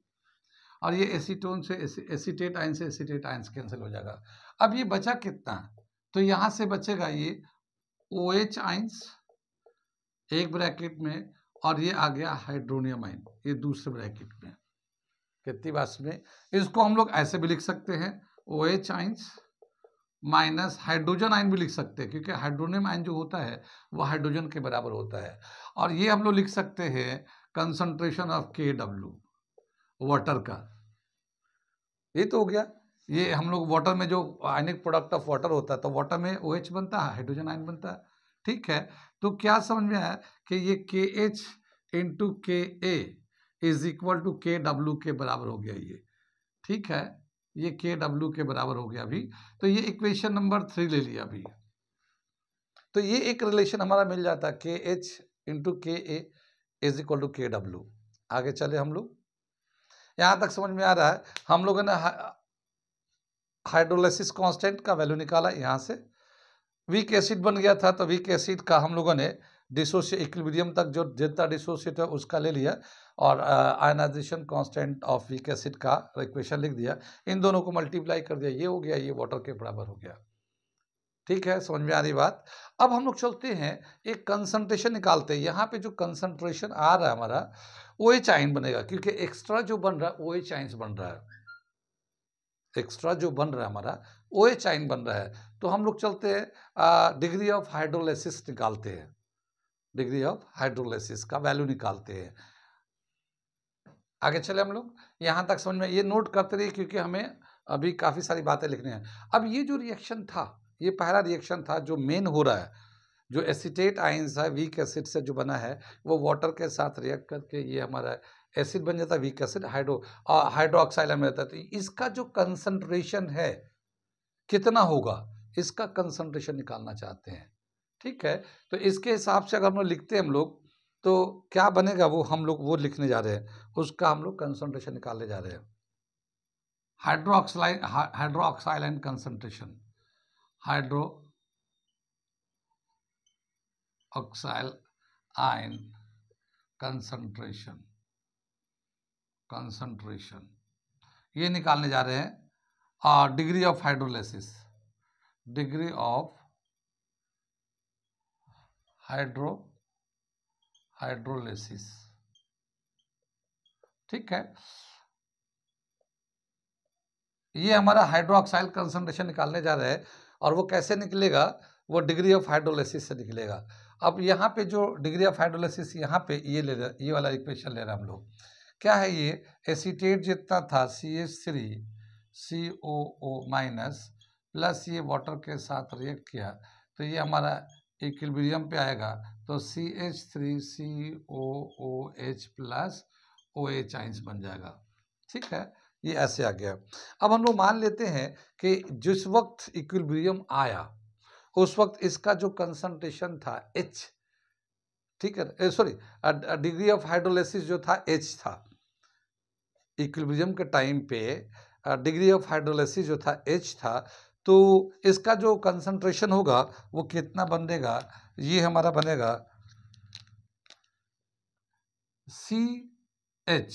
और ये एसीटोन से एसीटेट आयन से एसीटेट आयन कैंसिल हो जाएगा। अब ये बचा कितना, तो यहाँ से बचेगा ये OH आयंस एक ब्रैकेट में, और ये आ गया हाइड्रोनियम आयन ये दूसरे ब्रैकेट में। कितनी बात में इसको हम लोग ऐसे भी लिख सकते हैं OH ions minus hydrogen ion भी लिख सकते हैं, क्योंकि हाइड्रोनियम आयन जो होता है वो हाइड्रोजन के बराबर होता है। और ये हम लोग लिख सकते हैं कंसंट्रेशन ऑफ KW वाटर का। ये तो हो गया, ये हम लोग वाटर में जो आयनिक प्रोडक्ट ऑफ वाटर होता है, तो वाटर में OH बनता है, हाइड्रोजन आयन बनता है, ठीक है। तो क्या समझ में आया कि ये KH into KA is equal to KW के बराबर हो गया ये, ठीक है। ये KW के बराबर हो गया अभी। तो ये इक्वेशन नंबर 3 ले लिया अभी। तो ये एक रिलेशन हमारा मिल जाता है KH into KA is equal to KW। आगे चले हम लोग, यहाँ तक समझ में आ रहा है। हम लोगों ने हाइड्रोलाइसिस कांस्टेंट का वैल्यू निकाला, यहाँ से वीक एसिड बन गया था, तो वीक एसिड का हम लोगों ने इक्विलिब्रियम तक जो जितना डिसोसिएट है उसका ले लिया, और ionization constant of weak acid का इक्वेशन लिख दिया, इन दोनों को मल्टीप्लाई कर दिया, ये हो गया, ये वाटर के बराबर हो गया, ठीक है। समझ में आ रही बात। अब हम लोग चलते हैं एक कंसंट्रेशन निकालते हैं। यहाँ पे जो कंसंट्रेशन आ रहा है हमारा OH आयन बनेगा, क्योंकि एक्स्ट्रा जो बन रहा है OH आयन बन रहा है, एक्स्ट्रा जो बन रहा है हमारा OH आयन बन रहा है। तो हम लोग चलते हैं डिग्री ऑफ हाइड्रोलाइसिस निकालते हैं, डिग्री ऑफ हाइड्रोलाइसिस का वैल्यू निकालते हैं। आगे चले हम लोग, यहाँ तक समझ में, ये नोट करते रहिए क्योंकि हमें अभी काफ़ी सारी बातें लिखनी है। अब ये जो रिएक्शन था, ये पहला रिएक्शन था जो मेन हो रहा है, जो एसीटेट आयंस है वीक एसिड से जो बना है, वो वाटर के साथ रिएक्ट करके ये हमारा एसिड बन जाता है, वीक एसिड हाइड्रोक्साइल में रहता है। तो इसका जो कंसंट्रेशन है कितना होगा, इसका कंसंट्रेशन निकालना चाहते हैं, ठीक है। तो इसके हिसाब से अगर हम लोग लिखते हैं हम लोग, तो क्या बनेगा वो हम लोग वो लिखने जा रहे हैं, उसका हम लोग कंसंट्रेशन निकालने जा रहे हैं। Hydroxyl and concentration, hydroxyl ion concentration ये निकालने जा रहे हैं। Degree of hydrolysis, degree of hydrolysis, ठीक है। ये हमारा हाइड्रोक्साइल कंसंट्रेशन निकालने जा रहे हैं, और वो कैसे निकलेगा, वो डिग्री ऑफ हाइड्रोलाइसिस से निकलेगा। अब यहाँ पे जो डिग्री ऑफ हाइड्रोलाइसिस यहाँ पे ये ले रहे, ये वाला इक्वेशन ले रहे हैं हम लोग, क्या है ये एसीटेट जितना था CH3COO माइनस प्लस ये वाटर के साथ रिएक्ट किया, तो ये हमारा इक्विलिब्रियम पे आएगा, तो CH3COOH प्लस OH आइंस बन जाएगा, ठीक है। ये ऐसे आ गया। अब हम लोग मान लेते हैं कि जिस वक्त इक्विलिब्रियम आया उस वक्त इसका जो कंसंट्रेशन था H, ठीक है, सॉरी, डिग्री ऑफ हाइड्रोलाइसिस जो था H था इक्विलिब्रियम के टाइम पे, डिग्री ऑफ हाइड्रोलाइसिस जो था H था, तो इसका जो कंसंट्रेशन होगा वो कितना बनेगा, ये हमारा बनेगा CH,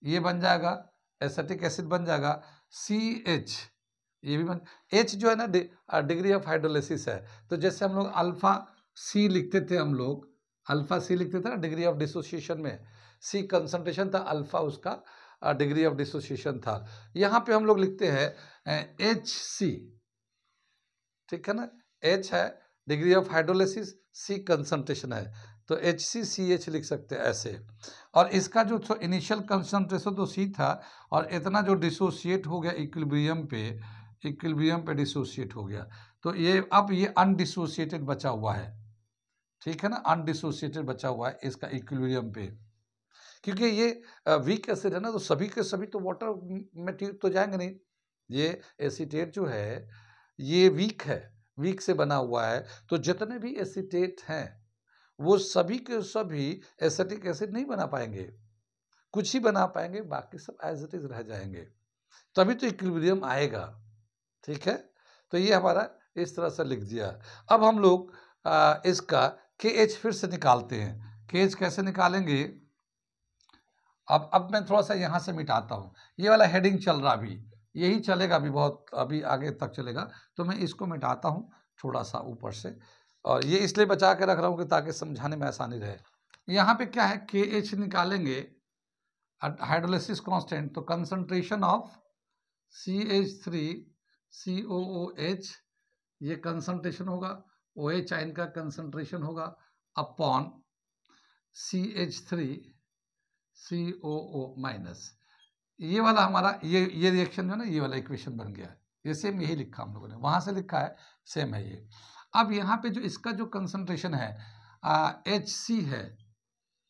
ये बन जाएगा एसिटिक एसिड बन जाएगा CH, ये भी बन, H जो है ना डिग्री ऑफ हाइड्रोलाइसिस है, तो जैसे हम लोग अल्फा C लिखते थे, हम लोग अल्फा C लिखते थे ना डिग्री ऑफ डिसोसिएशन में, C कंसंट्रेशन था, अल्फा उसका डिग्री ऑफ डिसोसिएशन था। यहाँ पे हम लोग लिखते हैं HC, ठीक है ना, H है degree of hydrolysis, C concentration है, तो HCCH लिख सकते हैं ऐसे। और इसका जो इनिशियल कंसंट्रेशन तो C था, और इतना जो डिसोसिएट हो गया इक्विलिब्रियम पे डिसोसिएट हो गया, तो ये अब ये अनडिसोसिएटेड बचा हुआ है, ठीक है ना, अनडिसोसिएटेड बचा हुआ है इसका इक्विलिब्रियम पे, क्योंकि ये वीक एसिड है ना, तो सभी के सभी तो वाटर में तो जाएंगे नहीं। ये एसीटेट जो है ये वीक है, वीक से बना हुआ है, तो जितने भी एसीटेट हैं वो सभी के सभी एसिटिक एसिड नहीं बना पाएंगे, कुछ ही बना पाएंगे, बाकी सब एज इट इज रह जाएंगे, तभी तो इक्विलिब्रियम आएगा। ठीक है, तो ये हमारा इस तरह से लिख दिया। अब हम लोग इसका KH फिर से निकालते हैं। KH कैसे निकालेंगे, अब मैं थोड़ा सा यहाँ से मिटाता हूँ, ये वाला हेडिंग चल रहा अभी, यही चलेगा अभी, बहुत अभी आगे तक चलेगा, तो मैं इसको मिटाता हूँ थोड़ा सा ऊपर से, और ये इसलिए बचा के रख रहा हूँ कि ताकि समझाने में आसानी रहे। यहाँ पे क्या है, KH निकालेंगे हाइड्रोलिसिस कांस्टेंट, तो कंसंट्रेशन ऑफ CH3COOH, ये कंसंट्रेशन होगा, OH आयन का कंसंट्रेशन होगा अपॉन CH3COO माइनस, ये वाला हमारा ये रिएक्शन जो है ना, ये वाला इक्वेशन बन गया है। ये सेम यही लिखा हम लोगों ने, वहां से लिखा है सेम है ये। अब यहाँ पे जो इसका जो कंसंट्रेशन है HC है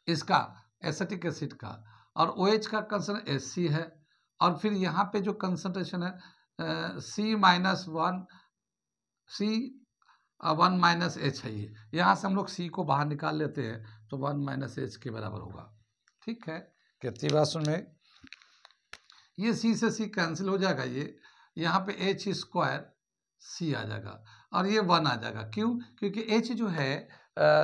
इसका, एसिटिक एसिड का, और OH का कंसंट्रेशन SC है, और फिर यहाँ पे जो कंसंट्रेशन है C-1 है, ये यहाँ से हम लोग C को बाहर निकाल लेते हैं, तो 1 - H के बराबर होगा। ठीक है, कितनी बात सुन में, ये C से C कैंसिल हो जाएगा, ये यहाँ पे H² C आ जाएगा, और ये 1 आ जाएगा। क्यों, क्योंकि H जो है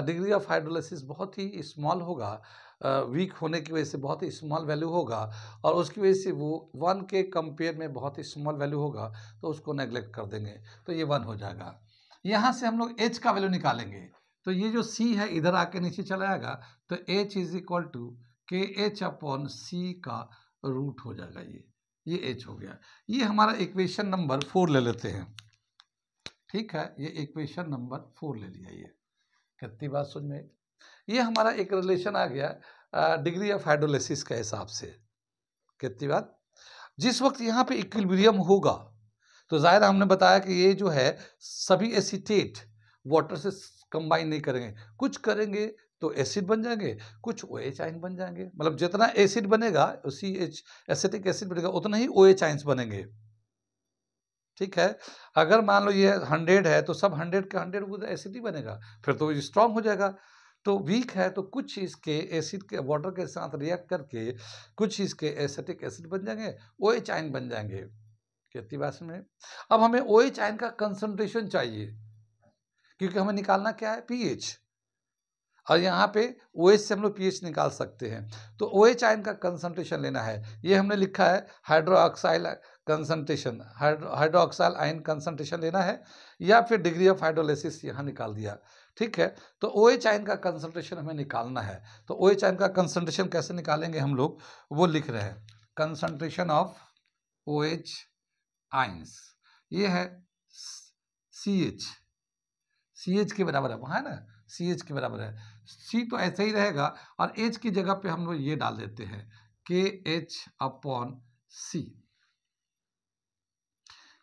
डिग्री ऑफ हाइड्रोलिसिस बहुत ही स्मॉल होगा, वीक होने की वजह से बहुत ही स्मॉल वैल्यू होगा, और उसकी वजह से वो 1 के कंपेयर में बहुत ही स्मॉल वैल्यू होगा, तो उसको नेग्लेक्ट कर देंगे, तो ये 1 हो जाएगा। यहाँ से हम लोग H का वैल्यू निकालेंगे, तो ये जो C है इधर आके नीचे चला जाएगा, तो H = KH/C का रूट हो जाएगा, ये H हो गया। ये हमारा इक्वेशन नंबर 4 ले लेते हैं। ठीक है, ये इक्वेशन नंबर 4 ले लिया। ये कितनी बात समझ में, ये हमारा एक रिलेशन आ गया डिग्री ऑफ हाइड्रोलिसिस के हिसाब से। कितनी बात, जिस वक्त यहाँ पे इक्विलिब्रियम होगा, तो जाहिर हमने बताया कि ये जो है सभी एसीटेट वाटर से कंबाइन नहीं करेंगे, कुछ करेंगे तो एसिड बन जाएंगे, कुछ OH आयन बन जाएंगे, मतलब जितना एसिड बनेगा उसी एसिटिक एसिड बनेगा उतना ही OH आयन्स बनेंगे। ठीक है, अगर मान लो ये 100 है तो सब 100 के 100 एसिड ही बनेगा, फिर तो स्ट्रांग हो जाएगा। तो वीक है तो कुछ इसके एसिड के वाटर के साथ रिएक्ट करके कुछ इसके एसिटिक एसिड बन जाएंगे, OH आयन बन जाएंगे। कितनी बात में, अब हमें OH आयन का कंसंट्रेशन चाहिए, क्योंकि हमें निकालना क्या है, pH, और यहाँ पे OH से हम लोग pH निकाल सकते हैं, तो OH आयन का कंसंट्रेशन लेना है। ये हमने लिखा है hydroxyl concentration, hydroxyl ion concentration लेना है, या फिर डिग्री ऑफ हाइड्रोलिसिस यहाँ निकाल दिया। ठीक है, तो OH आयन का कंसंट्रेशन हमें निकालना है, तो OH आयन का कंसंट्रेशन कैसे निकालेंगे हम लोग, वो लिख रहे हैं, कंसंट्रेशन ऑफ OH आयंस, ये है CH के बराबर है, वहाँ है ना, CH के बराबर है, C तो ऐसे ही रहेगा, और H की जगह पे हम लोग ये डाल देते हैं KH/C,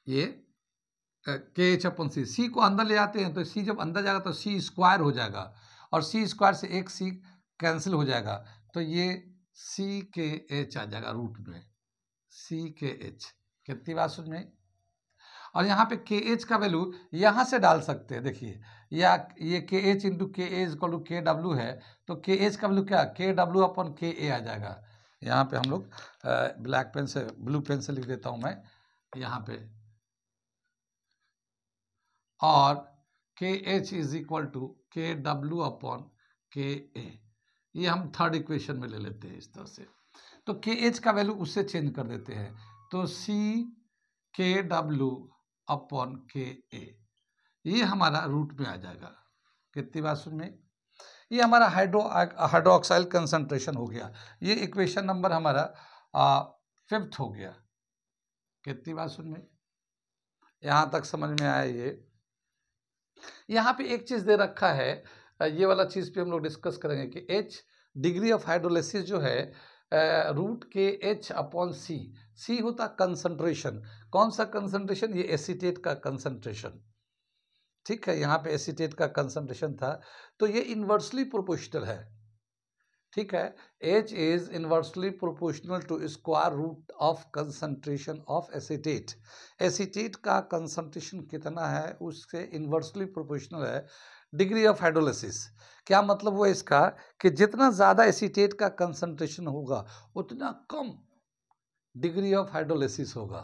ये KH/C, C को अंदर ले आते हैं, तो C जब अंदर जाएगा तो C² हो जाएगा, और C² से एक C कैंसिल हो जाएगा, तो ये CKH आ जाएगा रूट में, CKH। कितनी बात समझ में, और यहाँ पे KH का वैल्यू यहाँ से डाल सकते हैं, देखिए, या ये KH × KA = KW है, तो KH का वैल्यू क्या, KW/KA आ जाएगा। यहाँ पे हम लोग ब्लैक पेन से, ब्लू पेन से लिख देता हूँ मैं यहाँ पे, और KH = KW/KA, ये हम थर्ड इक्वेशन में ले लेते हैं इस तरह से, तो KH का वैल्यू उससे चेंज कर देते हैं, तो CKW/KA, ये हमारा रूट में आ जाएगा। कितनी बात सुन में, ये हमारा हाइड्रोक्साइल कंसंट्रेशन हो गया, ये इक्वेशन नंबर हमारा 5th हो गया। कितनी बात सुन में, यहाँ तक समझ में आया। ये यहाँ पे एक चीज दे रखा है, ये वाला चीज पे हम लोग डिस्कस करेंगे कि H डिग्री ऑफ हाइड्रोलिसिस जो है रूट KH/C, C होता कंसंट्रेशन, कौन सा कंसंट्रेशन, ये एसीटेट का कंसंट्रेशन। ठीक है, यहाँ पे एसीटेट का कंसंट्रेशन था, तो ये इन्वर्सली प्रोपोर्शनल है। ठीक है, H is inversely proportional to square root of concentration of acetate. Acetate का कंसंट्रेशन कितना है उससे इन्वर्सली प्रोपोर्शनल है डिग्री ऑफ हाइड्रोलिसिस। क्या मतलब हुआ इसका कि जितना ज़्यादा एसीटेट का कंसंट्रेशन होगा उतना कम डिग्री ऑफ हाइड्रोलिसिस होगा,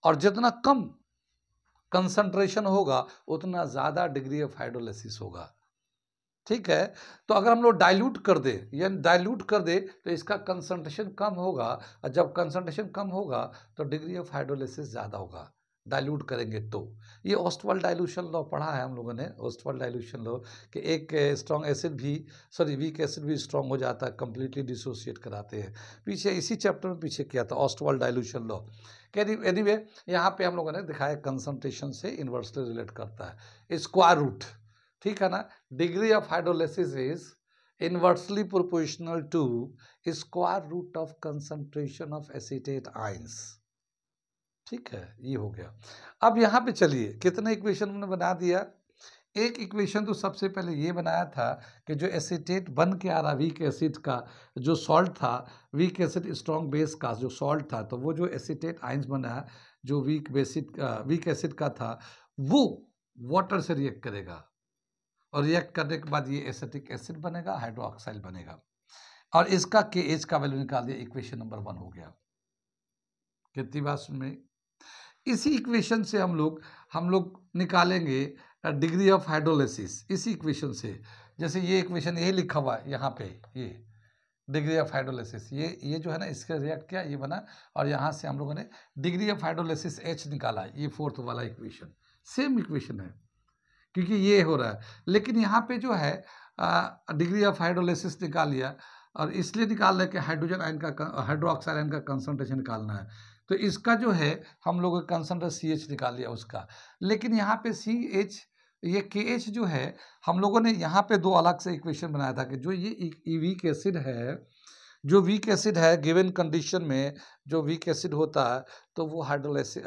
और जितना कम कंसंट्रेशन होगा उतना ज़्यादा डिग्री ऑफ हाइड्रोलिसिस होगा। ठीक है, तो अगर हम लोग डाइल्यूट कर दे, यानी डाइल्यूट कर दे तो इसका कंसंट्रेशन कम होगा, और जब कंसंट्रेशन कम होगा तो डिग्री ऑफ हाइड्रोलिसिस ज़्यादा होगा, डाइल्यूट करेंगे तो। ये ओस्टवाल्ड डाइल्यूशन लॉ पढ़ा है हम लोगों ने, ओस्टवाल्ड डाइल्यूशन लॉ, कि एक स्ट्रॉन्ग एसिड भी, सॉरी वीक एसिड भी स्ट्रॉन्ग हो जाता है, कंप्लीटली डिसोसिएट कराते हैं। पीछे इसी चैप्टर में पीछे किया था ओस्टवाल्ड डाइल्यूशन लॉ। एनीवे यहाँ पे हम लोगों ने दिखाया कंसंट्रेशन से इन्वर्सली रिलेट करता है स्क्वायर रूट। ठीक है ना, degree of hydrolysis is inversely proportional to square root of concentration of acetate ions. ठीक है, ये हो गया। अब यहाँ पे चलिए कितने इक्वेशन हमने बना दिया। एक इक्वेशन तो सबसे पहले ये बनाया था कि जो एसीटेट बन के आ रहा वीक एसिड का जो सॉल्ट था, वीक एसिड स्ट्रॉन्ग बेस का जो सॉल्ट था, तो वो जो एसीटेट आयंस बना जो वीक एसिड का था, वो वाटर से रिएक्ट करेगा, और रिएक्ट करने के बाद ये एसिटिक एसिड बनेगा, हाइड्रोक्साइड बनेगा, और इसका KH का वैल्यू निकाल दिया, इक्वेशन नंबर 1 हो गया। कितनी बात सुन में, इसी इक्वेशन से हम लोग निकालेंगे डिग्री ऑफ हाइड्रोलिसिस, इसी इक्वेशन से। जैसे ये इक्वेशन यही लिखा हुआ है यहाँ पे, ये डिग्री ऑफ हाइड्रोलिसिस, ये जो है ना इसका रिएक्ट किया, ये बना, और यहाँ से हम लोगों ने डिग्री ऑफ हाइड्रोलिसिस H निकाला, ये 4th वाला इक्वेशन, सेम इक्वेशन है क्योंकि ये हो रहा है। लेकिन यहाँ पे जो है डिग्री ऑफ हाइड्रोलिसिस निकाल लिया, और इसलिए निकाल रहे कि हाइड्रोजन आयन का, हाइड्रोक्साइड आयन का कंसंट्रेशन निकालना है, तो इसका जो है हम लोगों का कंसंट्रेशन CH निकाल लिया उसका। लेकिन यहाँ पे CH, ये KH जो है, हम लोगों ने यहाँ पे दो अलग से इक्वेशन बनाया था कि जो ये वीक एसिड है, जो वीक एसिड है गिवन कंडीशन में, जो वीक एसिड होता है तो वो हाइड्रोलाइसिस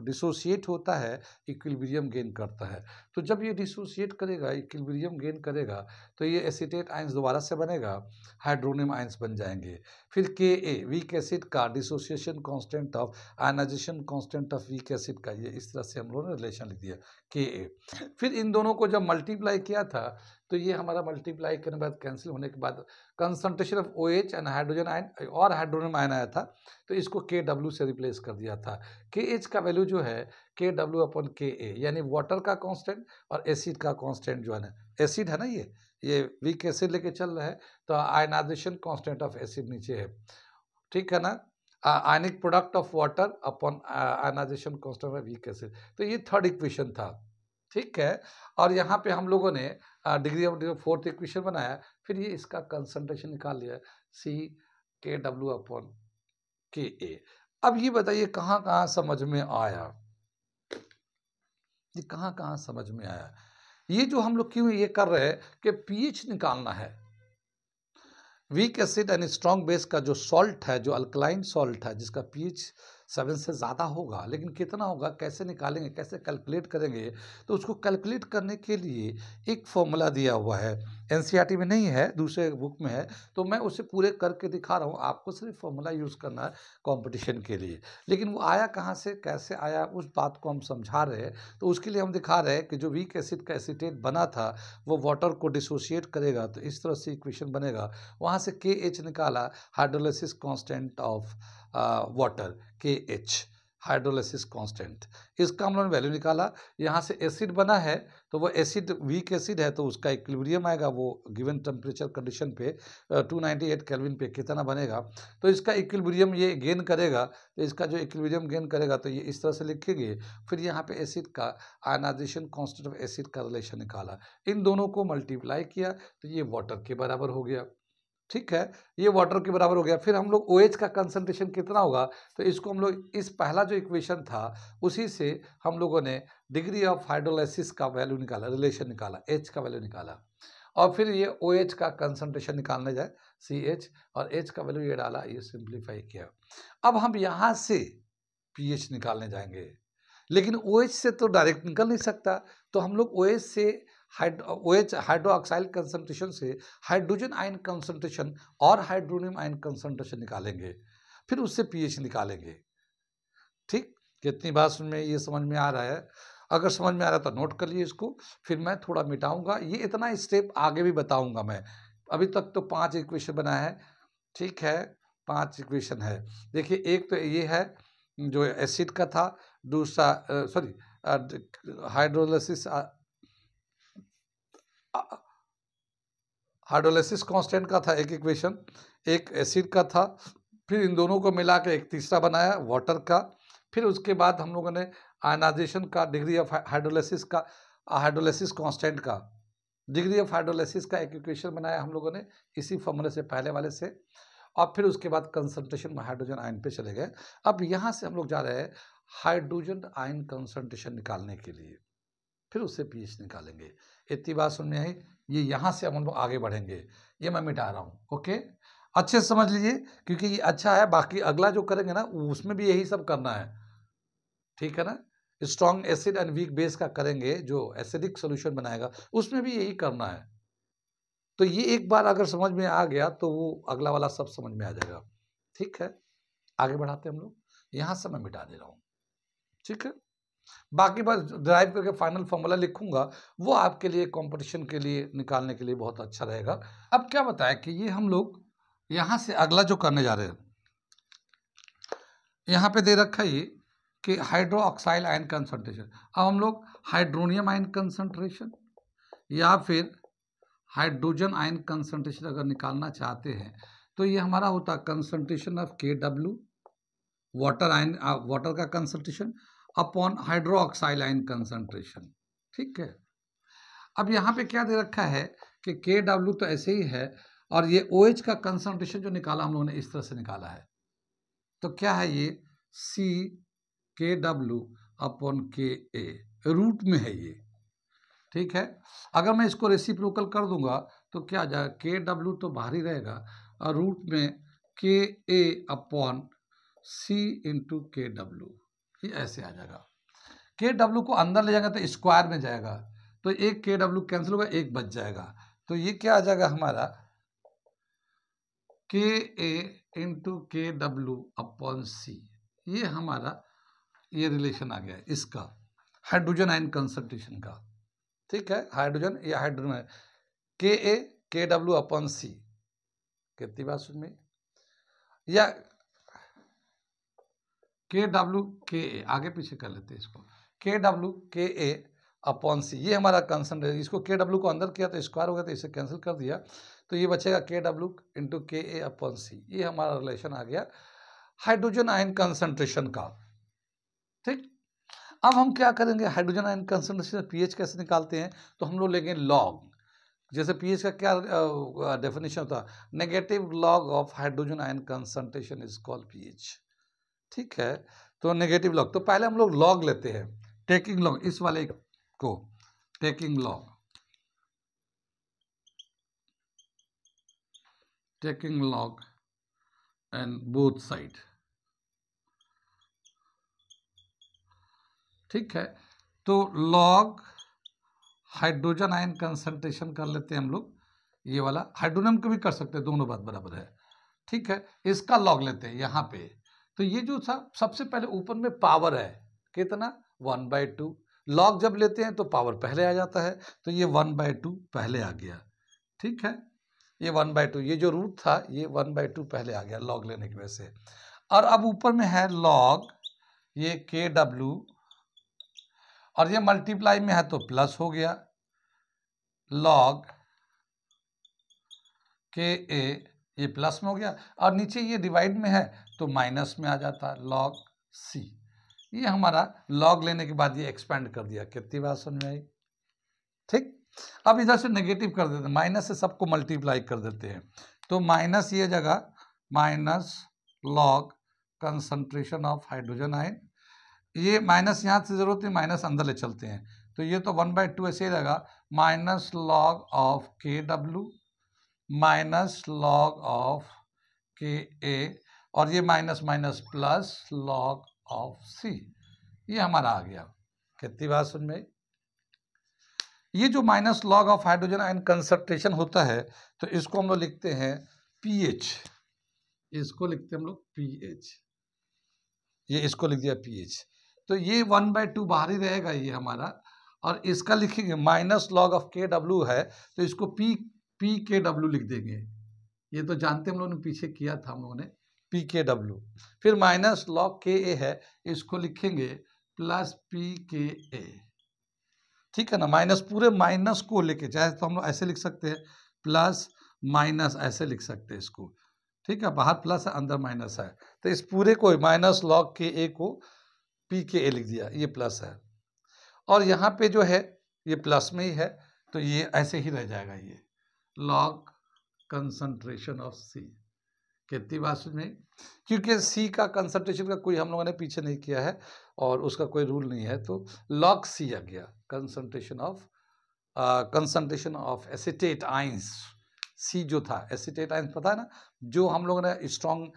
डिसोसिएट होता है, इक्विलिब्रियम गेन करता है। तो जब ये डिसोसिएट करेगा, इक्विलिब्रियम गेन करेगा, तो ये एसीटेट आयंस दोबारा से बनेगा, हाइड्रोनियम आयंस बन जाएंगे। फिर Ka वीक एसिड का dissociation constant of ionization constant of weak acid का, ये इस तरह से हम लोगों ने रिलेशन लिख दिया Ka। फिर इन दोनों को जब मल्टीप्लाई किया था तो ये हमारा मल्टीप्लाई करने के बाद कैंसिल होने के बाद concentration of OH and hydrogen ion और हाइड्रोनियम आयन आया था, तो इसको Kw से रिप्लेस कर दिया था। KH का वैल्यू जो है Kw/Ka, यानी वाटर का कांस्टेंट और एसिड का कांस्टेंट जो है ना, एसिड है ना, ये वीक एसिड लेके चल रहा है, तो आयनाइजेशन कांस्टेंट ऑफ एसिड नीचे है। ठीक है ना, ionic product of water upon ionization constant of weak acid, तो ये 3rd इक्वेशन था। ठीक है, और यहाँ पे हम लोगों ने डिग्री ऑफ 4th इक्वेशन बनाया, फिर ये इसका कंसंट्रेशन निकाल लिया, CKW/Ka। अब ये बताइए कहाँ कहाँ समझ में आया, ये कहाँ कहाँ समझ में आया। ये जो हम लोग क्यों ये कर रहे हैं कि pH निकालना है, weak acid and strong base का जो सॉल्ट है, जो अल्कलाइन सॉल्ट है, जिसका pH 7 से ज़्यादा होगा, लेकिन कितना होगा, कैसे निकालेंगे, कैसे कैलकुलेट करेंगे, तो उसको कैलकुलेट करने के लिए एक फॉर्मूला दिया हुआ है, NCERT में नहीं है, दूसरे बुक में है, तो मैं उसे पूरे करके दिखा रहा हूँ, आपको सिर्फ फॉर्मूला यूज़ करना है कंपटीशन के लिए। लेकिन वो आया कहाँ से, कैसे आया, उस बात को हम समझा रहे हैं। तो उसके लिए हम दिखा रहे हैं कि जो वीक एसिड का एसीटेट बना था वो वाटर को डिसोसिएट करेगा, तो इस तरह से इक्वेशन बनेगा। वहाँ से KH निकाला, hydrolysis constant of water, KH hydrolysis constant, इसका हम लोगों ने वैल्यू निकाला। यहाँ से एसिड बना है, तो वो एसिड वीक एसिड है, तो उसका इक्विलिब्रियम आएगा, वो गिवन टेम्परेचर कंडीशन पे 298 केल्विन पे कितना बनेगा, तो इसका इक्विलिब्रियम ये गेन करेगा, तो इसका जो इक्विलिब्रियम गेन करेगा तो ये इस तरह से लिखेंगे। फिर यहाँ पे एसिड का आयनाइजेशन कांस्टेंट ऑफ एसिड का रिलेशन निकाला, इन दोनों को मल्टीप्लाई किया, तो ये वाटर के बराबर हो गया। ठीक है, ये वाटर के बराबर हो गया। फिर हम लोग OH का कंसंट्रेशन कितना होगा, तो इसको हम लोग इस पहला जो इक्वेशन था उसी से हम लोगों ने डिग्री ऑफ हाइड्रोलाइसिस का वैल्यू निकाला, रिलेशन निकाला, H का वैल्यू निकाला, और फिर ये OH का कंसंट्रेशन निकालने जाए CH, और H का वैल्यू ये डाला, ये सिंप्लीफाई किया। अब हम यहाँ से pH निकालने जाएंगे, लेकिन OH से तो डायरेक्ट निकल नहीं सकता, तो हम लोग OH से OH हाइड्रोक्साइल कंसंट्रेशन से हाइड्रोजन आयन कंसंट्रेशन और हाइड्रोनियम आयन कंसंट्रेशन निकालेंगे, फिर उससे pH निकालेंगे। ठीक, कितनी बात में ये समझ में आ रहा है? अगर समझ में आ रहा है तो नोट कर लिए इसको, फिर मैं थोड़ा मिटाऊंगा, ये इतना स्टेप आगे भी बताऊंगा मैं। अभी तक तो 5 इक्वेशन बना है, ठीक है, 5 इक्वेशन है। देखिए, एक तो ये है जो एसिड का था, दूसरा सॉरी हाइड्रोलिसिस हाइड्रोलिसिस कांस्टेंट का था एक इक्वेशन, एक एसिड का था, फिर इन दोनों को मिला के एक तीसरा बनाया वाटर का, फिर उसके बाद हम लोगों ने आयनाइजेशन का, डिग्री ऑफ हाइड्रोलिसिस का, हाइड्रोलिसिस कांस्टेंट का, डिग्री ऑफ हाइड्रोलिसिस का एक इक्वेशन बनाया हम लोगों ने इसी फॉर्मूले से, पहले वाले से, और फिर उसके बाद कंसंट्रेशन में हाइड्रोजन आयन पे चले गए। अब यहाँ से हम लोग जा रहे हैं हाइड्रोजन आयन कंसंट्रेशन निकालने के लिए, फिर उससे pH निकालेंगे। इतनी बात सुनने आई, ये यहाँ से हम लोग आगे बढ़ेंगे, ये मैं मिटा रहा हूँ। ओके, अच्छे से समझ लीजिए, क्योंकि ये अच्छा है, बाकी अगला जो करेंगे ना उसमें भी यही सब करना है, ठीक है ना। Strong acid and weak base का करेंगे, जो एसिडिक सोल्यूशन बनाएगा उसमें भी यही करना है। तो ये एक बार अगर समझ में आ गया तो वो अगला वाला सब समझ में आ जाएगा। ठीक है, आगे बढ़ाते हैं हम लोग, यहाँ से मैं मिटा दे रहा हूँ, ठीक है। बाकी बस ड्राइव करके फाइनल फॉर्मूला लिखूंगा, वो आपके लिए कंपटीशन के लिए निकालने के लिए बहुत अच्छा रहेगा। अब क्या बताया कि ये हम लोग यहाँ से अगला जो करने जा रहे हैं, यहाँ पे दे रखा है ये कि हाइड्रोक्साइल आयन कंसंट्रेशन। अब हम लोग हाइड्रोनियम आयन कंसंट्रेशन या फिर हाइड्रोजन आयन कंसंट्रेशन अगर निकालना चाहते हैं तो ये हमारा होता है concentration of KW, water ion, water का concentration upon hydroxyl ion concentration, ठीक है। अब यहाँ पे क्या दे रखा है कि KW तो ऐसे ही है, और ये OH का कंसंट्रेशन जो निकाला हम लोगों ने इस तरह से निकाला है, तो क्या है ये CKW अपॉन KA, रूट में है ये, ठीक है। अगर मैं इसको रेसिप्रोकल कर दूंगा तो क्या आ जाएगा, KW तो बाहर ही रहेगा और रूट में KA upon C into KW, ये ऐसे आ जाएगा। KW को अंदर ले जाएगा तो स्क्वायर में जाएगा, तो एक KW कैंसिल होगा, एक बच जाएगा, तो ये क्या आ जाएगा हमारा KA into KW upon C, ये हमारा ये रिलेशन आ गया इसका हाइड्रोजन आयन कंसंट्रेशन का, ठीक है। हाइड्रोजन या hydrogen KA KW upon C, कितनी बात सुन में, या KW KA, आगे पीछे कर लेते हैं इसको, KW KA अपॉन C, ये हमारा कंसंट्रेशन, इसको KW को अंदर किया तो स्क्वायर हो गया, तो इसे कैंसिल कर दिया, तो ये बचेगा KW into KA upon C, ये हमारा रिलेशन आ गया हाइड्रोजन आयन कंसंट्रेशन का, ठीक। अब हम क्या करेंगे, हाइड्रोजन आयन कंसंट्रेशन pH कैसे निकालते हैं, तो हम लोग लेंगे लॉग, जैसे pH का क्या डेफिनेशन होता है, negative log of hydrogen ion concentration is called pH, ठीक है। तो नेगेटिव लॉग, तो पहले हम लोग लॉग लेते हैं, टेकिंग लॉग, इस वाले को taking log, taking log and both side, ठीक है। तो लॉग हाइड्रोजन आयन कंसंट्रेशन कर लेते हैं हम लोग, ये वाला हाइड्रोनियम को भी कर सकते हैं, दोनों बात बराबर है, ठीक है। इसका लॉग लेते हैं यहाँ पे, तो ये जो सबसे पहले ऊपर में पावर है कितना 1/2, लॉग जब लेते हैं तो पावर पहले आ जाता है, तो ये 1/2 पहले आ गया, ठीक है। ये 1/2, ये जो रूट था ये 1/2 पहले आ गया लॉग लेने की वजह से। और अब ऊपर में है लॉग ये KW, और ये मल्टीप्लाई में है तो प्लस हो गया लॉग KA, ये प्लस में हो गया, और नीचे ये डिवाइड में है तो माइनस में आ जाता है लॉग C, ये हमारा लॉग लेने के बाद ये एक्सपेंड कर दिया, कितनी बात समझ में आई, ठीक। अब इधर से नेगेटिव कर देते हैं, माइनस से सबको मल्टीप्लाई कर देते हैं, तो माइनस ये जगह minus log concentration of hydrogen ion, ये माइनस यहाँ से जरूरत नहीं, माइनस अंदर ले चलते हैं, तो ये तो 1/2 ऐसे ही रहेगा, minus log of KW minus log of KA, और ये minus minus plus log of C, ये हमारा आ गया। कितनी बात समझ में? ये जो minus log of hydrogen ion concentration होता है तो इसको हम लोग लिखते हैं पीएच। इसको लिखते हैं हम लोग पीएच। ये इसको लिख दिया पीएच। तो ये 1/2 बाहर ही रहेगा ये हमारा, और इसका लिखेंगे माइनस लॉग ऑफ के डब्ल्यू है तो इसको पी के डब्ल्यू लिख देंगे। ये तो जानते हम लोगों ने पीछे किया था हम लोगों ने, पी के डब्ल्यू। फिर माइनस लॉग के ए है, इसको लिखेंगे प्लस पी के ए। ठीक है ना, माइनस पूरे माइनस को लेके, चाहे तो हम लोग ऐसे लिख सकते हैं प्लस माइनस, ऐसे लिख सकते हैं इसको। ठीक है, बाहर प्लस है अंदर माइनस है, तो इस पूरे को माइनस लॉग के ए को पी के ए लिख दिया, ये प्लस है। और यहाँ पे जो है ये प्लस में ही है तो ये ऐसे ही रह जाएगा, ये लॉग कंसंट्रेशन ऑफ सी। कितनी बात समझ में? क्योंकि सी का कंसंट्रेशन का कोई हम लोगों ने पीछे नहीं किया है और उसका कोई रूल नहीं है, तो लॉग सी आ गया कंसंट्रेशन ऑफ एसिटेट आइंस। सी जो था एसिटेट आइंस, पता है ना, जो हम लोगों ने स्ट्रॉन्ग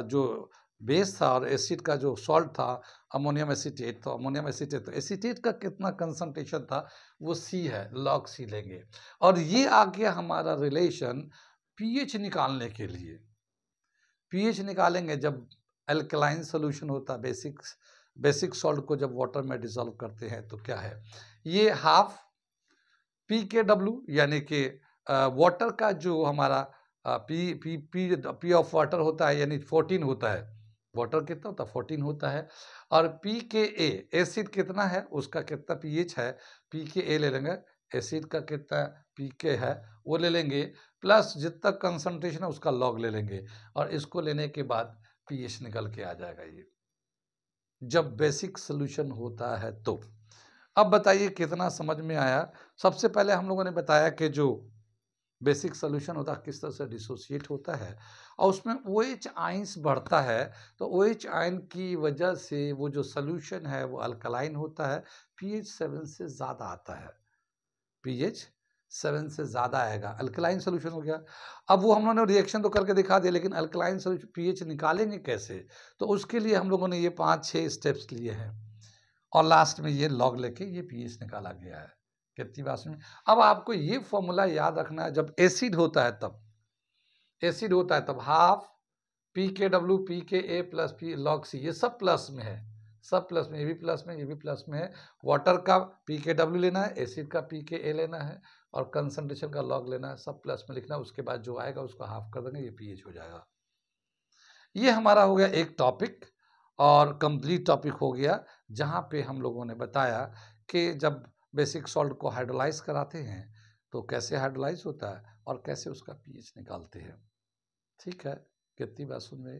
जो बेस था और एसिड का जो सॉल्ट था अमोनियम एसिटेट, तो अमोनियम एसिटेट, तो एसिटेट का कितना कंसंट्रेशन था वो सी है, लॉग सी लेंगे। और ये आ गया हमारा रिलेशन पीएच निकालने के लिए। पीएच निकालेंगे जब अल्कलाइन सोल्यूशन होता है, बेसिक सॉल्ट को जब वाटर में डिसॉल्व करते हैं तो क्या है, ये हाफ पी के डब्ल्यू, यानी कि वाटर का जो हमारा पी ऑफ वाटर होता है यानी 14 होता है। वाटर कितना होता है? 14 होता है। और पी के ए एसिड कितना है, उसका कितना पीएच है, पी के ए ले लेंगे, एसिड का कितना पी के है वो ले लेंगे, प्लस जितना कंसंट्रेशन है उसका लॉग ले लेंगे, और इसको लेने के बाद पीएच निकल के आ जाएगा ये, जब बेसिक सोल्यूशन होता है तो। अब बताइए कितना समझ में आया? सबसे पहले हम लोगों ने बताया कि जो बेसिक सोल्यूशन होता है किस तरह से डिसोसिएट होता है और उसमें OH आइंस बढ़ता है, तो OH आयन की वजह से वो जो सोल्यूशन है वो अल्कलाइन होता है, pH 7 से ज़्यादा आता है, pH 7 से ज़्यादा आएगा, अल्कलाइन सोल्यूशन हो गया। अब वो हम लोगों ने रिएक्शन तो करके दिखा दिया, लेकिन अल्कलाइन सोल्यूशन pH निकालेंगे कैसे? तो उसके लिए हम लोगों ने ये 5-6 स्टेप्स लिए हैं और लास्ट में ये लॉग लेके ये pH निकाला गया है। कितनी बात में? अब आपको ये फॉर्मूला याद रखना है, जब एसिड होता है तब हाफ पी के डब्ल्यू पी के ए प्लस पी लॉग सी, ये सब प्लस में है, सब प्लस में, ये भी प्लस में, ये भी प्लस में है। वाटर का पी के डब्ल्यू लेना है, एसिड का पी के ए लेना है और कंसंट्रेशन का लॉग लेना है, सब प्लस में लिखना है। उसके बाद जो आएगा उसको हाफ कर देंगे, ये पीएच हो जाएगा। ये हमारा हो गया एक टॉपिक और कंप्लीट टॉपिक हो गया, जहाँ पे हम लोगों ने बताया कि जब बेसिक सॉल्ट को हाइड्रोलाइज कराते हैं तो कैसे हाइड्रोलाइज होता है और कैसे उसका पीएच निकालते हैं। ठीक है, कितनी बात सुन रहे?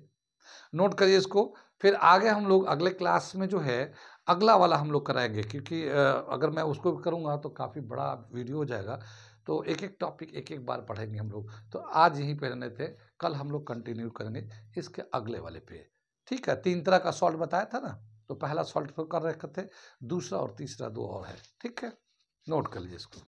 नोट करिए इसको। फिर आगे हम लोग अगले क्लास में जो है अगला वाला हम लोग कराएंगे, क्योंकि अगर मैं उसको करूँगा तो काफ़ी बड़ा वीडियो हो जाएगा, तो एक एक टॉपिक एक एक बार पढ़ेंगे हम लोग। तो आज यहीं पे रहने थे, कल हम लोग कंटिन्यू करेंगे इसके अगले वाले पे। ठीक है, 3 तरह का सॉल्ट बताया था ना, तो पहला सॉल्ट तो कर रखे थे, दूसरा और तीसरा 2 और है। ठीक है, नोट कर लीजिए इसको।